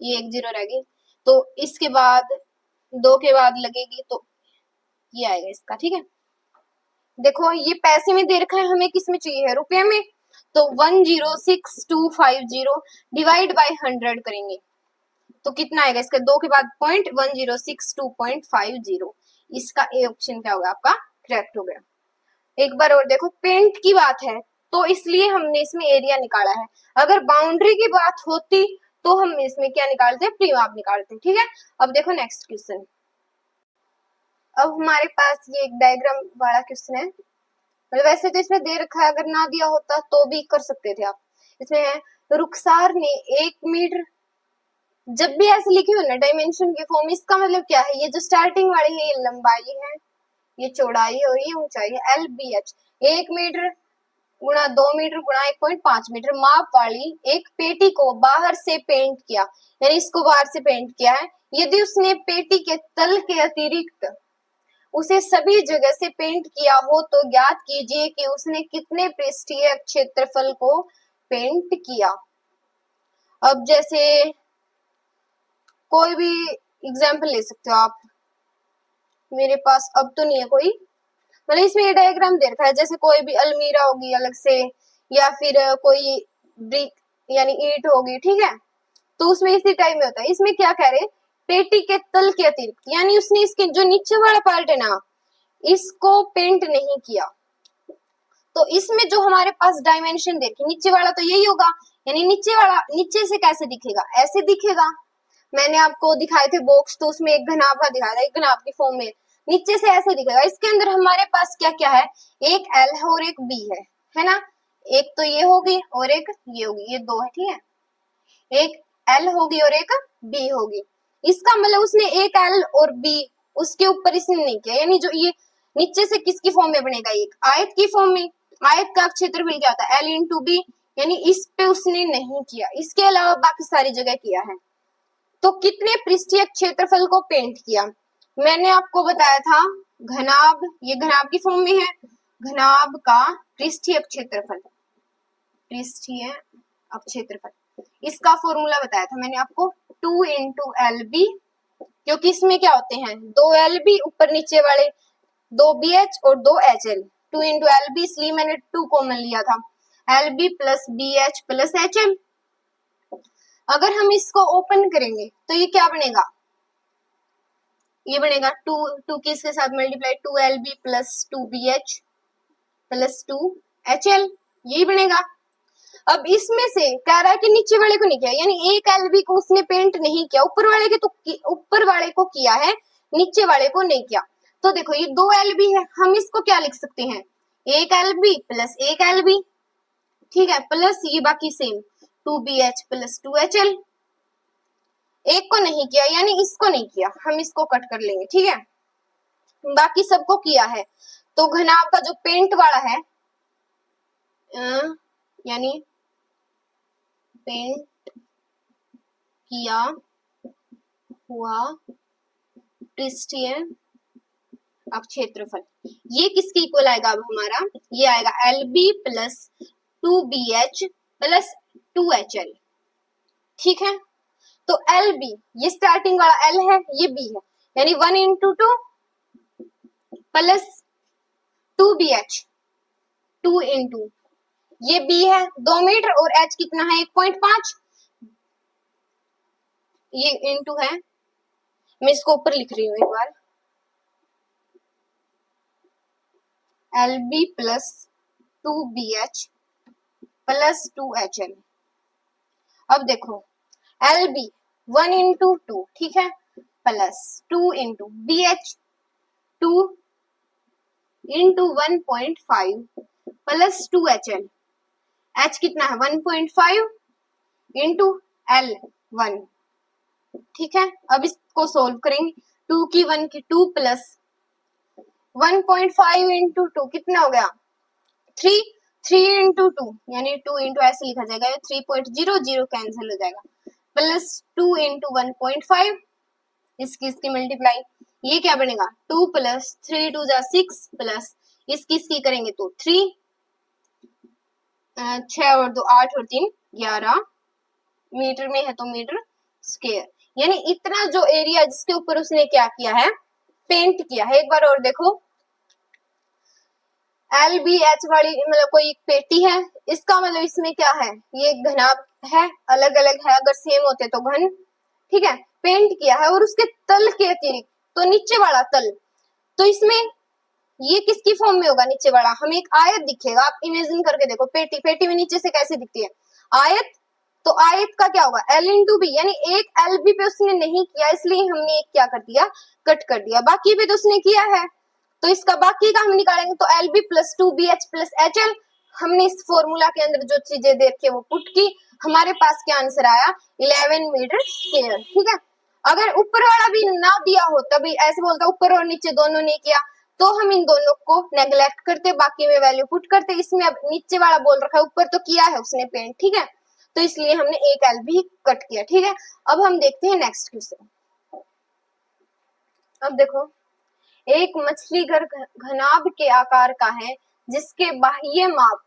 Speaker 1: ये 1 जीरो रह गई, तो इसके बाद 2 के बाद लगेगी तो ये आएगा इसका। ठीक है, देखो ये पैसे में दे रखा है, हमें किस में चाहिए है, रुपए में, तो 106250 डिवाइड बाय 100 करेंगे तो कितना आएगा, इसका 2 के बाद पॉइंट 1062.50, इसका ए ऑप्शन क्या होगा आपका करेक्ट हो गया। एक बार और देखो, पेंट की बात है तो इसलिए हमने इसमें एरिया निकाला है, अगर बाउंड्री की बात होती तो हम इसमें क्या निकालते, परिमाप निकालते। ठीक है, अब देखो नेक्स्ट क्वेश्चन। अब हमारे पास ये एक डायग्राम वाला क्वेश्चन है, मतलब वैसे तो इसमें दे रखा है, अगर ना दिया होता तो भी कर सकते थे आप। इसमें है रुखसार ने 1 मीटर, जब भी ऐसे लिखी हो ना डायमेंशन की फॉर्म, इसका मतलब क्या है, ये जो स्टार्टिंग वाली है ये लंबाई है, ये चौड़ाई और ये ऊंचाई है, LBH 1 मीटर गुणा 2 मीटर गुणा 1.5 मीटर माप वाली एक पेटी को बाहर से पेंट किया, यानी इसको बाहर से पेंट किया है, यदि उसने पेटी के तल के अतिरिक्त उसे सभी जगह से पेंट किया हो तो ज्ञात कीजिए कि उसने कितने पृष्ठीय क्षेत्रफल को पेंट किया। अब जैसे कोई भी एग्जाम्पल ले सकते हो आप, मेरे पास अब तो नहीं है कोई, मतलब इसमें ये डायग्राम दे रखा है, जैसे कोई भी अलमीरा होगी अलग से, या फिर कोई ब्रिक यानी ईंट होगी। ठीक है, तो उसमें इसी टाइप में होता है। इसमें क्या कह रहे, पेटी के तल के अतिरिक्त, यानी उसने इसके जो नीचे वाला पार्ट है ना, इसको पेंट नहीं किया, तो इसमें जो हमारे पास डायमेंशन देखिए, नीचे वाला तो यही होगा, यानी नीचे वाला नीचे से कैसे दिखेगा, ऐसे दिखेगा। मैंने आपको दिखाए थे बॉक्स, तो उसमें एक घनाभ का दिखाया था, एक घनाभ की फॉर्म में नीचे से ऐसे दिखेगा। इसके अंदर हमारे पास क्या क्या है, एक L है और एक B है ना, एक तो ये होगी और एक ये होगी, ये दो है। ठीक है, एक L होगी और एक B होगी, इसका मतलब उसने एक L और B उसके ऊपर इसने नहीं किया, यानी जो ये नीचे से किसकी फॉर्म में बनेगा, एक आयत की फॉर्म में। आयत का क्षेत्रफल क्या होता है, L इंटू B, यानी इस पे उसने नहीं किया, इसके अलावा बाकी सारी जगह किया है। तो कितने पृष्ठीय क्षेत्रफल को पेंट किया, मैंने आपको बताया था घनाभ, ये घनाभ की फॉर्म में है, घनाभ का पृष्ठीय क्षेत्रफल, पृष्ठीय क्षेत्रफल, इसका फॉर्मूला बताया था मैंने आपको 2 इंटू LB, क्योंकि इसमें क्या होते हैं 2 LB ऊपर नीचे वाले, 2 BH और 2 HL, 2 इंटू LB, इसलिए मैंने 2 कॉमन लिया था, LB plus BH plus HL। अगर हम इसको ओपन करेंगे तो ये क्या बनेगा, ये बनेगा 2 के इसके साथ multiply 2LB plus 2BH plus 2HL, यही बनेगा। अब इसमें से कह रहा है कि नीचे वाले को नहीं किया, यानी एक LB को उसने पेंट नहीं किया, ऊपर वाले के तो ऊपर वाले को किया है, नीचे वाले को नहीं किया। तो देखो ये 2 LB है, हम इसको क्या लिख सकते हैं, 1 LB प्लस 1 LB। ठीक है, प्लस ये बाकी सेम 2BH प्लस 2HL, एक को नहीं किया यानी इसको नहीं किया, हम इसको कट कर लेंगे। ठीक है, बाकी सबको किया है, तो घनाभ का जो पेंट वाला है यानी पेंट किया हुआ पृष्ठीय क्षेत्रफल, ये किसके इक्वल आएगा, अब हमारा ये आएगा LB plus 2BH plus 2HL। ठीक है, तो LB ये स्टार्टिंग वाला L है, ये B है, यानी 1 इंटू 2 प्लस 2BH, 2 इंटू ये B है 2 मीटर और H कितना है 1.5, ये इंटू है, मैं इसको ऊपर लिख रही हूँ एक बार, LB plus 2BH plus 2HL। अब देखो LB 1 इंटू 2, ठीक है, plus 2 into BH 2 into 1.5 plus 2HL, H कितना है 1.5 इंटू L 1, ठीक है। अब इसको सोल्व करेंगे, 2 की 1 की 2 प्लस 1.5 इंटू 2 कितना हो गया 3, 3 इंटू 2 यानी 2 इंटू ऐसे लिखा जाएगा, 3.00 कैंसिल हो जाएगा, प्लस 2 इंटू 1.5 इसकी मल्टीप्लाई, ये क्या बनेगा 2 प्लस 3 2 जा 6 प्लस इसकी करेंगे तो 3, 6 और 2 8 और 3 11 मीटर में है तो मीटर स्क्वायर, यानी इतना जो एरिया जिसके ऊपर उसने क्या किया है पेंट किया है। एक बार और देखो, LBH वाली मतलब कोई एक पेटी है, इसका मतलब इसमें क्या है, ये घनाभ है, अलग अलग है, अगर सेम होते तो घन, ठीक है, पेंट किया है और उसके तल के अतिरिक्त तो नीचे वाला तल, तो इसमें ये किसकी फॉर्म में होगा नीचे वाला, हमें एक आयत दिखेगा, आप इमेजिन करके देखो, पेटी में नीचे से कैसे दिखती है आयत, तो आयत का क्या होगा L इंटू बी, यानी एक LB पे उसने नहीं किया इसलिए हमने एक क्या कर दिया कट कर दिया, बाकी पे तो उसने किया है, तो इसका बाकी का हम निकालेंगे तो LB plus 2BH plus HL, हमने इस फॉर्मूला के अंदर जो चीजें देखी वो पुट की, हमारे पास क्या आंसर आया 11 मीटर स्क्वायर, ठीक है। अगर ऊपर वाला भी ना दिया हो तभी ऐसे बोलता ऊपर और नीचे दोनों ने किया तो हम इन दोनों को नेग्लेक्ट करते, बाकी में वैल्यू पुट करते, इसमें अब नीचे वाला बोल रखा है ऊपर तो किया है उसने पेंट, ठीक है, तो इसलिए हमने एक LB कट किया, ठीक है। अब हम देखते हैं नेक्स्ट क्वेश्चन। अब देखो, एक मछली घर घनाभ के आकार का है जिसके बाह्य माप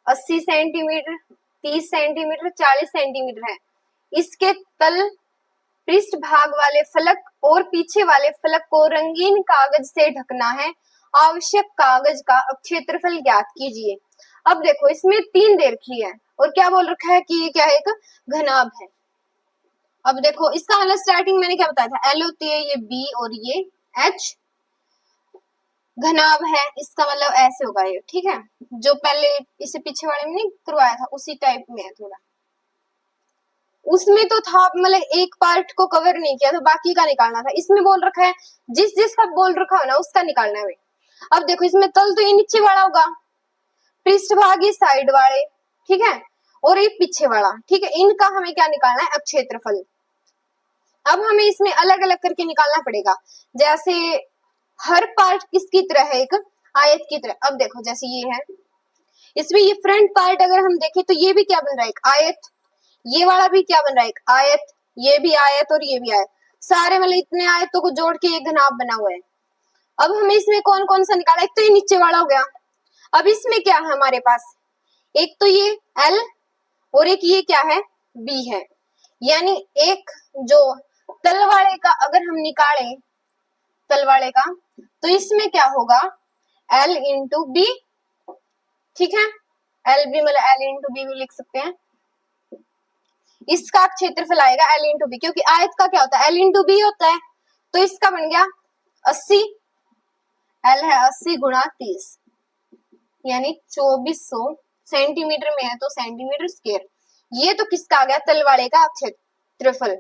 Speaker 1: 80 सेंटीमीटर 30 सेंटीमीटर 40 सेंटीमीटर है, इसके तल पृष्ठ भाग वाले फलक और पीछे वाले फलक को रंगीन कागज से ढकना है, आवश्यक कागज का क्षेत्रफल ज्ञात कीजिए। अब देखो इसमें 3 दे रखी है और क्या बोल रखा है कि ये क्या है एक घनाभ है। अब देखो इसका मतलब स्टार्टिंग मैंने क्या बताया था, L होती है ये B और ये H, घनाभ है इसका मतलब ऐसे होगा ये, ठीक है, जो पहले इसे पीछे वाले में नहीं करवाया था उसी टाइप में है थोड़ा, उसमें तो था मतलब एक पार्ट को कवर नहीं किया तो बाकी का निकालना था, इसमें बोल रखा है जिस जिसका बोल रखा है ना उसका निकालना है। अब देखो इसमें तल तो ये नीचे वाला होगा, पृष्ठभाग ये साइड वाले, ठीक है, और ये पीछे वाला, ठीक है, इनका हमें क्या निकालना है क्षेत्रफल। अब हमें इसमें अलग अलग करके निकालना पड़ेगा, जैसे हर पार्ट किसकी तरह है एक आयत की तरह। अब देखो जैसे ये है, इसमें ये फ्रंट पार्ट अगर हम देखें तो ये भी क्या बन रहा है एक आयत, ये वाला भी क्या बन रहा है एक आयत, ये भी आयत और ये भी आयत, सारे मतलब इतने आयतों को जोड़ के एक घनाभ बना हुआ है। अब हमें इसमें कौन कौन सा निकाला, एक तो ये नीचे वाला हो गया, अब इसमें क्या है हमारे पास, एक तो ये L और एक ये क्या है B है, यानी एक जो तल वाले का अगर हम निकालें तल वाले का तो इसमें क्या होगा L इंटू बी, ठीक है, एल बी मतलब L इंटू बी भी लिख सकते हैं, इसका क्षेत्रफल आएगा L इंटू बी, क्योंकि आयत का क्या होता है L इंटू बी होता है, तो इसका बन गया 80, L है 80 गुणा 30 यानी 2400 सेंटीमीटर में है तो सेंटीमीटर स्क्वायर, ये तो किसका आ गया तल वाले का क्षेत्रफल।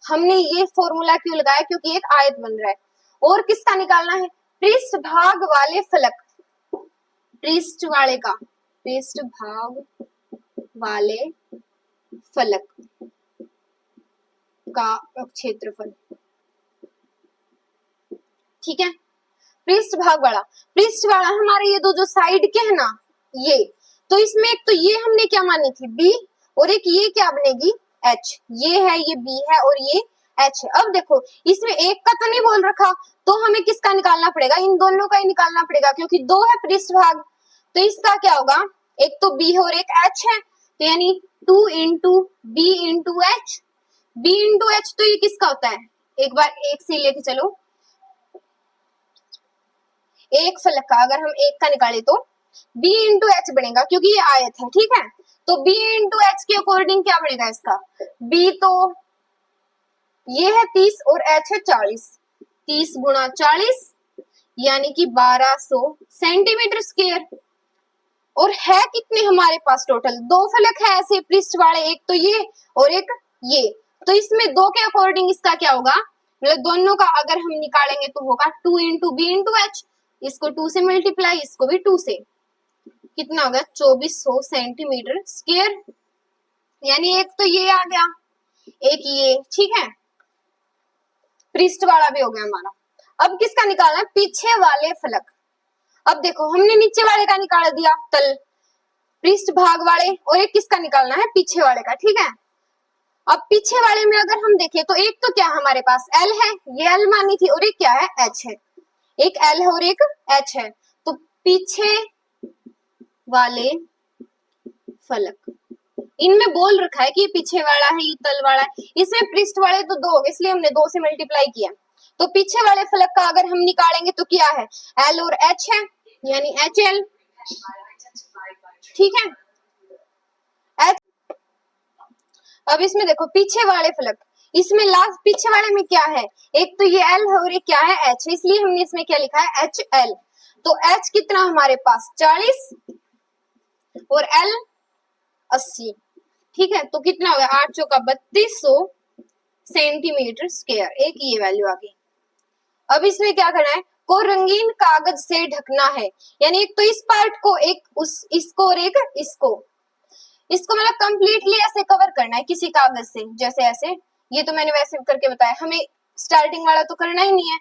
Speaker 1: हमने ये फॉर्मूला क्यों लगाया, क्योंकि एक आयत बन रहा है। और किसका निकालना है, पृष्ठ भाग वाले फलक, पृष्ठ वाले का, पृष्ठ भाग वाले फलक का क्षेत्रफल, ठीक है, पृष्ठ भाग वाला, पृष्ठ वाला हमारे ये दो जो साइड के है ना ये, तो इसमें एक तो ये हमने क्या मानी थी B और एक ये क्या बनेगी H, ये है ये B है और ये H है। अब देखो इसमें एक का तो नहीं बोल रखा तो हमें किसका निकालना पड़ेगा, इन दोनों का ही निकालना पड़ेगा, क्योंकि दो है पृष्ठ भाग, तो इसका क्या होगा एक तो B है और एक H है, तो यानी 2 into B into H, B into H तो ये किसका होता है, एक बार एक से लेके चलो, एक फलक का अगर हम एक का निकाले तो b इंटू एच बनेगा, क्योंकि ये आयत है, ठीक है। तो b इंटू एच के अकॉर्डिंग क्या बनेगा इसका, b तो ये है 30 और h है 40, 30 गुणा 40 यानी कि 1200 सेंटीमीटर स्क्वायर। और है कितने हमारे पास टोटल, दो फलक है ऐसे पृष्ठ वाले, एक तो ये और एक ये, तो इसमें दो के अकॉर्डिंग इसका क्या होगा, मतलब दोनों का अगर हम निकालेंगे तो होगा 2 इंटू बी इंटू एच, इसको 2 से मल्टीप्लाई, इसको भी 2 से, कितना हो गया 2400 सेंटीमीटर स्क्वायर। यानी एक तो ये आ गया, एक ये, ठीक है, पृष्ठ वाला भी हो गया हमारा। अब किसका निकालना है, पीछे वाले फलक। अब देखो हमने नीचे वाले का निकाल दिया तल पृष्ठ भाग वाले, और एक किसका निकालना है, पीछे वाले का, ठीक है। अब पीछे वाले में अगर हम देखें तो एक तो क्या हमारे पास L है, ये L मानी थी, और एक क्या है H है, एक L है और एक H है। तो पीछे वाले फलक, इनमें बोल रखा है कि ये पीछे वाला है, ये तल वाला है, इसमें पृष्ठ वाले तो दो हो गए, इसलिए हमने 2 से मल्टीप्लाई किया। तो पीछे वाले फलक का अगर हम निकालेंगे तो क्या है, L और H है, यानी HL, ठीक है। H, अब इसमें देखो पीछे वाले फलक, इसमें लास्ट पीछे वाले में क्या है, एक तो ये L है और एक क्या है H है, इसलिए हमने इसमें क्या लिखा है HL। तो H कितना हमारे पास 40 और L 80, ठीक है। तो कितना हो गया 8 चौका 3200 सेंटीमीटर स्क्वायर, एक ये वैल्यू आ गई। अब इसमें क्या करना है, को रंगीन कागज से ढकना है, यानी एक तो इस पार्ट को, एक इसको और एक इसको मतलब कंप्लीटली ऐसे कवर करना है किसी कागज से, जैसे ऐसे, ये तो मैंने वैसे करके बताया, हमें स्टार्टिंग वाला तो करना ही नहीं है,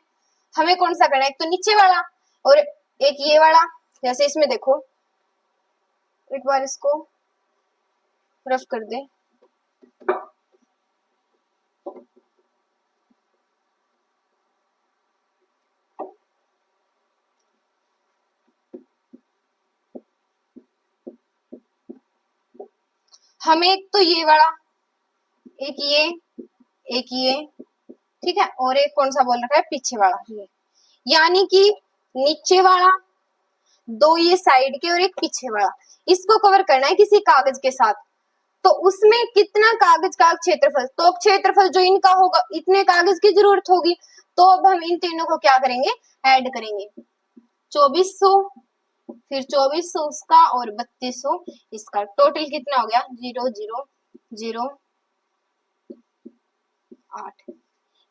Speaker 1: हमें कौन सा करना है, एक तो नीचे वाला और एक ये वाला। जैसे इसमें देखो, एक बार इसको रफ कर दे, हमें एक तो ये वाला, एक ये, ठीक है, और एक कौन सा बोल रखा है, पीछे वाला ये, यानी कि नीचे वाला, दो ये साइड के और एक पीछे वाला, इसको कवर करना है किसी कागज के साथ। तो उसमें कितना कागज का क्षेत्रफल, तो क्षेत्रफल जो इनका होगा इतने कागज की जरूरत होगी। तो अब हम इन तीनों को क्या करेंगे, ऐड करेंगे, 2400 फिर 2400 उसका और 3200 इसका, टोटल कितना हो गया 0008,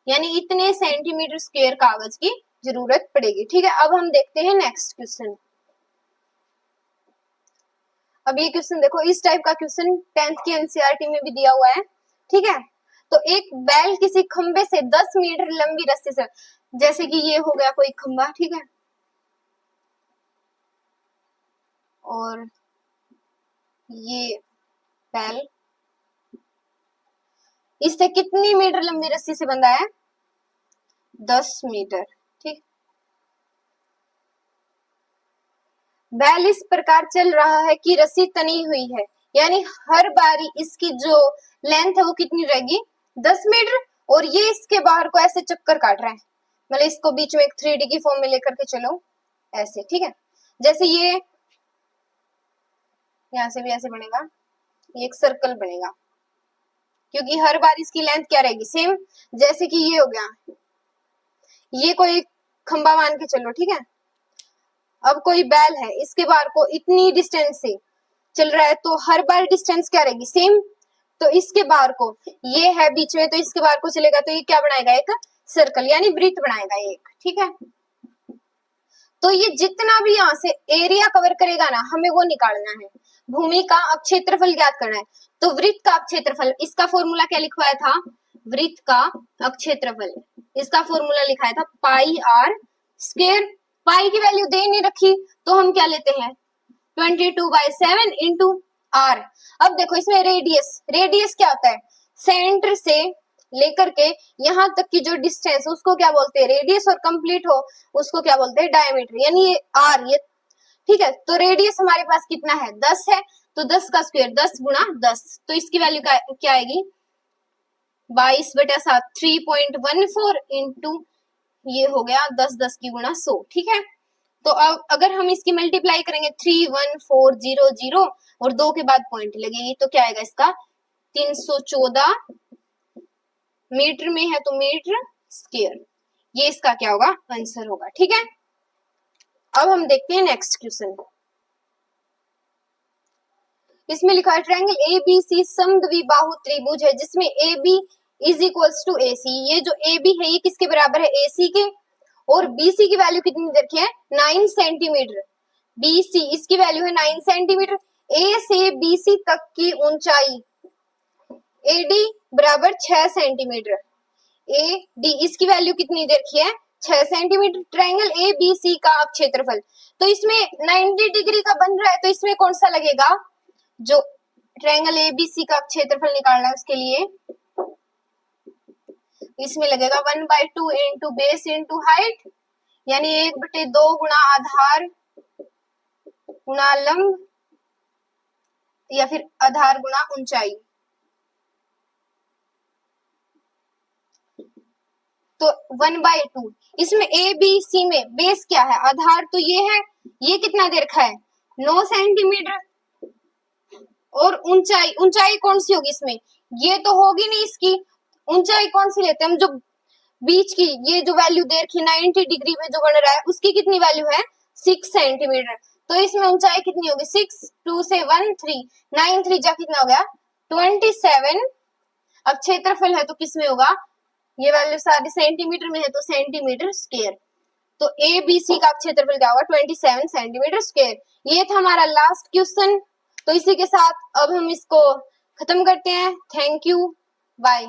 Speaker 1: यानी इतने सेंटीमीटर स्क्वायर कागज की जरूरत पड़ेगी, ठीक है। अब हम देखते हैं नेक्स्ट क्वेश्चन। अब ये क्वेश्चन देखो, इस टाइप का क्वेश्चन 10th की एनसीईआरटी में भी दिया हुआ है, ठीक है। तो एक बैल किसी खंबे से 10 मीटर लंबी रस्सी से, जैसे कि ये हो गया कोई खंबा, ठीक है, और ये बैल इससे कितनी मीटर लंबी रस्सी से बंधा है, 10 मीटर, ठीक। बैल इस प्रकार चल रहा है कि रस्सी तनी हुई है, यानी हर बारी इसकी जो लेंथ है वो कितनी रहेगी 10 मीटर, और ये इसके बाहर को ऐसे चक्कर काट रहा है, मतलब इसको बीच में एक 3D की फॉर्म में लेकर के चलो ऐसे, ठीक है। जैसे ये यहाँ से भी ऐसे बनेगा, ये एक सर्कल बनेगा, क्योंकि हर बार इसकी लेंथ क्या रहेगी सेम। जैसे कि ये हो गया, ये कोई खंबा मान के चलो, ठीक है। अब कोई बैल है, इसके बार को इतनी डिस्टेंस से चल रहा है, तो हर बार डिस्टेंस क्या रहेगी सेम। तो इसके बार को, ये है बीच में, तो इसके बार को चलेगा तो ये क्या बनाएगा, एक सर्कल यानी वृत्त बनाएगा एक, ठीक है। तो ये जितना भी यहाँ से एरिया कवर करेगा ना, हमें वो निकालना है, भूमि का क्षेत्रफल ज्ञात करना है। तो वृत्त का क्षेत्रफल, इसका फॉर्मूला क्या लिखवाया था, वृत्त का क्षेत्रफल, इसका फॉर्मूला लिखाया था पाई आर स्क्वायर। पाई की वैल्यू दे नहीं रखी तो हम क्या लेते हैं 22/7 इंटू आर। अब देखो इसमें रेडियस, रेडियस क्या होता है, सेंटर से लेकर के यहाँ तक की जो डिस्टेंस उसको क्या बोलते हैं रेडियस, और कंप्लीट हो उसको क्या बोलते हैं डायमीटर, यानी ये आर, ये ठीक है। तो रेडियस हमारे पास कितना है 10 है, तो 10 का स्क्वायर 10 गुणा 10, तो इसकी वैल्यू क्या आएगी 22/7 3.14 इंटू ये हो गया 10 10 की गुणा 100, ठीक है। तो अब अगर हम इसकी मल्टीप्लाई करेंगे 31400 और 2 के बाद पॉइंट लगेगी तो क्या आएगा इसका 314 मीटर में है तो मीटर स्क्वायर, ये इसका क्या होगा आंसर होगा। ठीक है, अब हम देखते हैं नेक्स्ट क्वेश्चन। इसमें लिखा है ट्रायंगल ABC समद्विबाहु त्रिभुज है जिसमें AB is equals to AC। ये जो AB है ये किसके बराबर है AC के, और BC की वैल्यू कितनी दे रखी है 9 सेंटीमीटर। BC इसकी वैल्यू है 9 सेंटीमीटर। A से BC तक की ऊंचाई AD बराबर 6 सेंटीमीटर। AD इसकी वैल्यू कितनी दे रखी है 6 सेंटीमीटर। ट्रायंगल ABC का अब क्षेत्रफल, तो इसमें 90 डिग्री का बन रहा है तो इसमें कौन सा लगेगा, जो ट्रायंगल ABC का क्षेत्रफल निकालना है उसके लिए इसमें लगेगा 1/2 इंटू बेस इंटू हाइट, यानी 1/2 गुणा आधार गुणा लंब या फिर आधार गुणा ऊंचाई। तो 1/2 इसमें ABC में बेस क्या है आधार, तो ये है, ये कितना दे रखा है 9 सेंटीमीटर, और ऊंचाई, ऊंचाई कौन सी होगी इसमें, ये तो होगी नहीं, इसकी ऊंचाई कौन सी लेते हैं हम, जो बीच की ये जो वैल्यू दे रखी 90 डिग्री में जो बन रहा है उसकी कितनी वैल्यू है 6 सेंटीमीटर, तो इसमें ऊंचाई कितनी होगी 6 2 से 1 3 9 3 जा कितना हो गया 27। अब क्षेत्रफल है तो किसमें होगा, ये वैल्यू सारी सेंटीमीटर में है तो सेंटीमीटर स्क्वायर, तो ABC का क्षेत्रफल क्या होगा 27 सेंटीमीटर स्क्वायर। ये था हमारा लास्ट क्वेश्चन, तो इसी के साथ अब हम इसको खत्म करते हैं। Thank you, bye.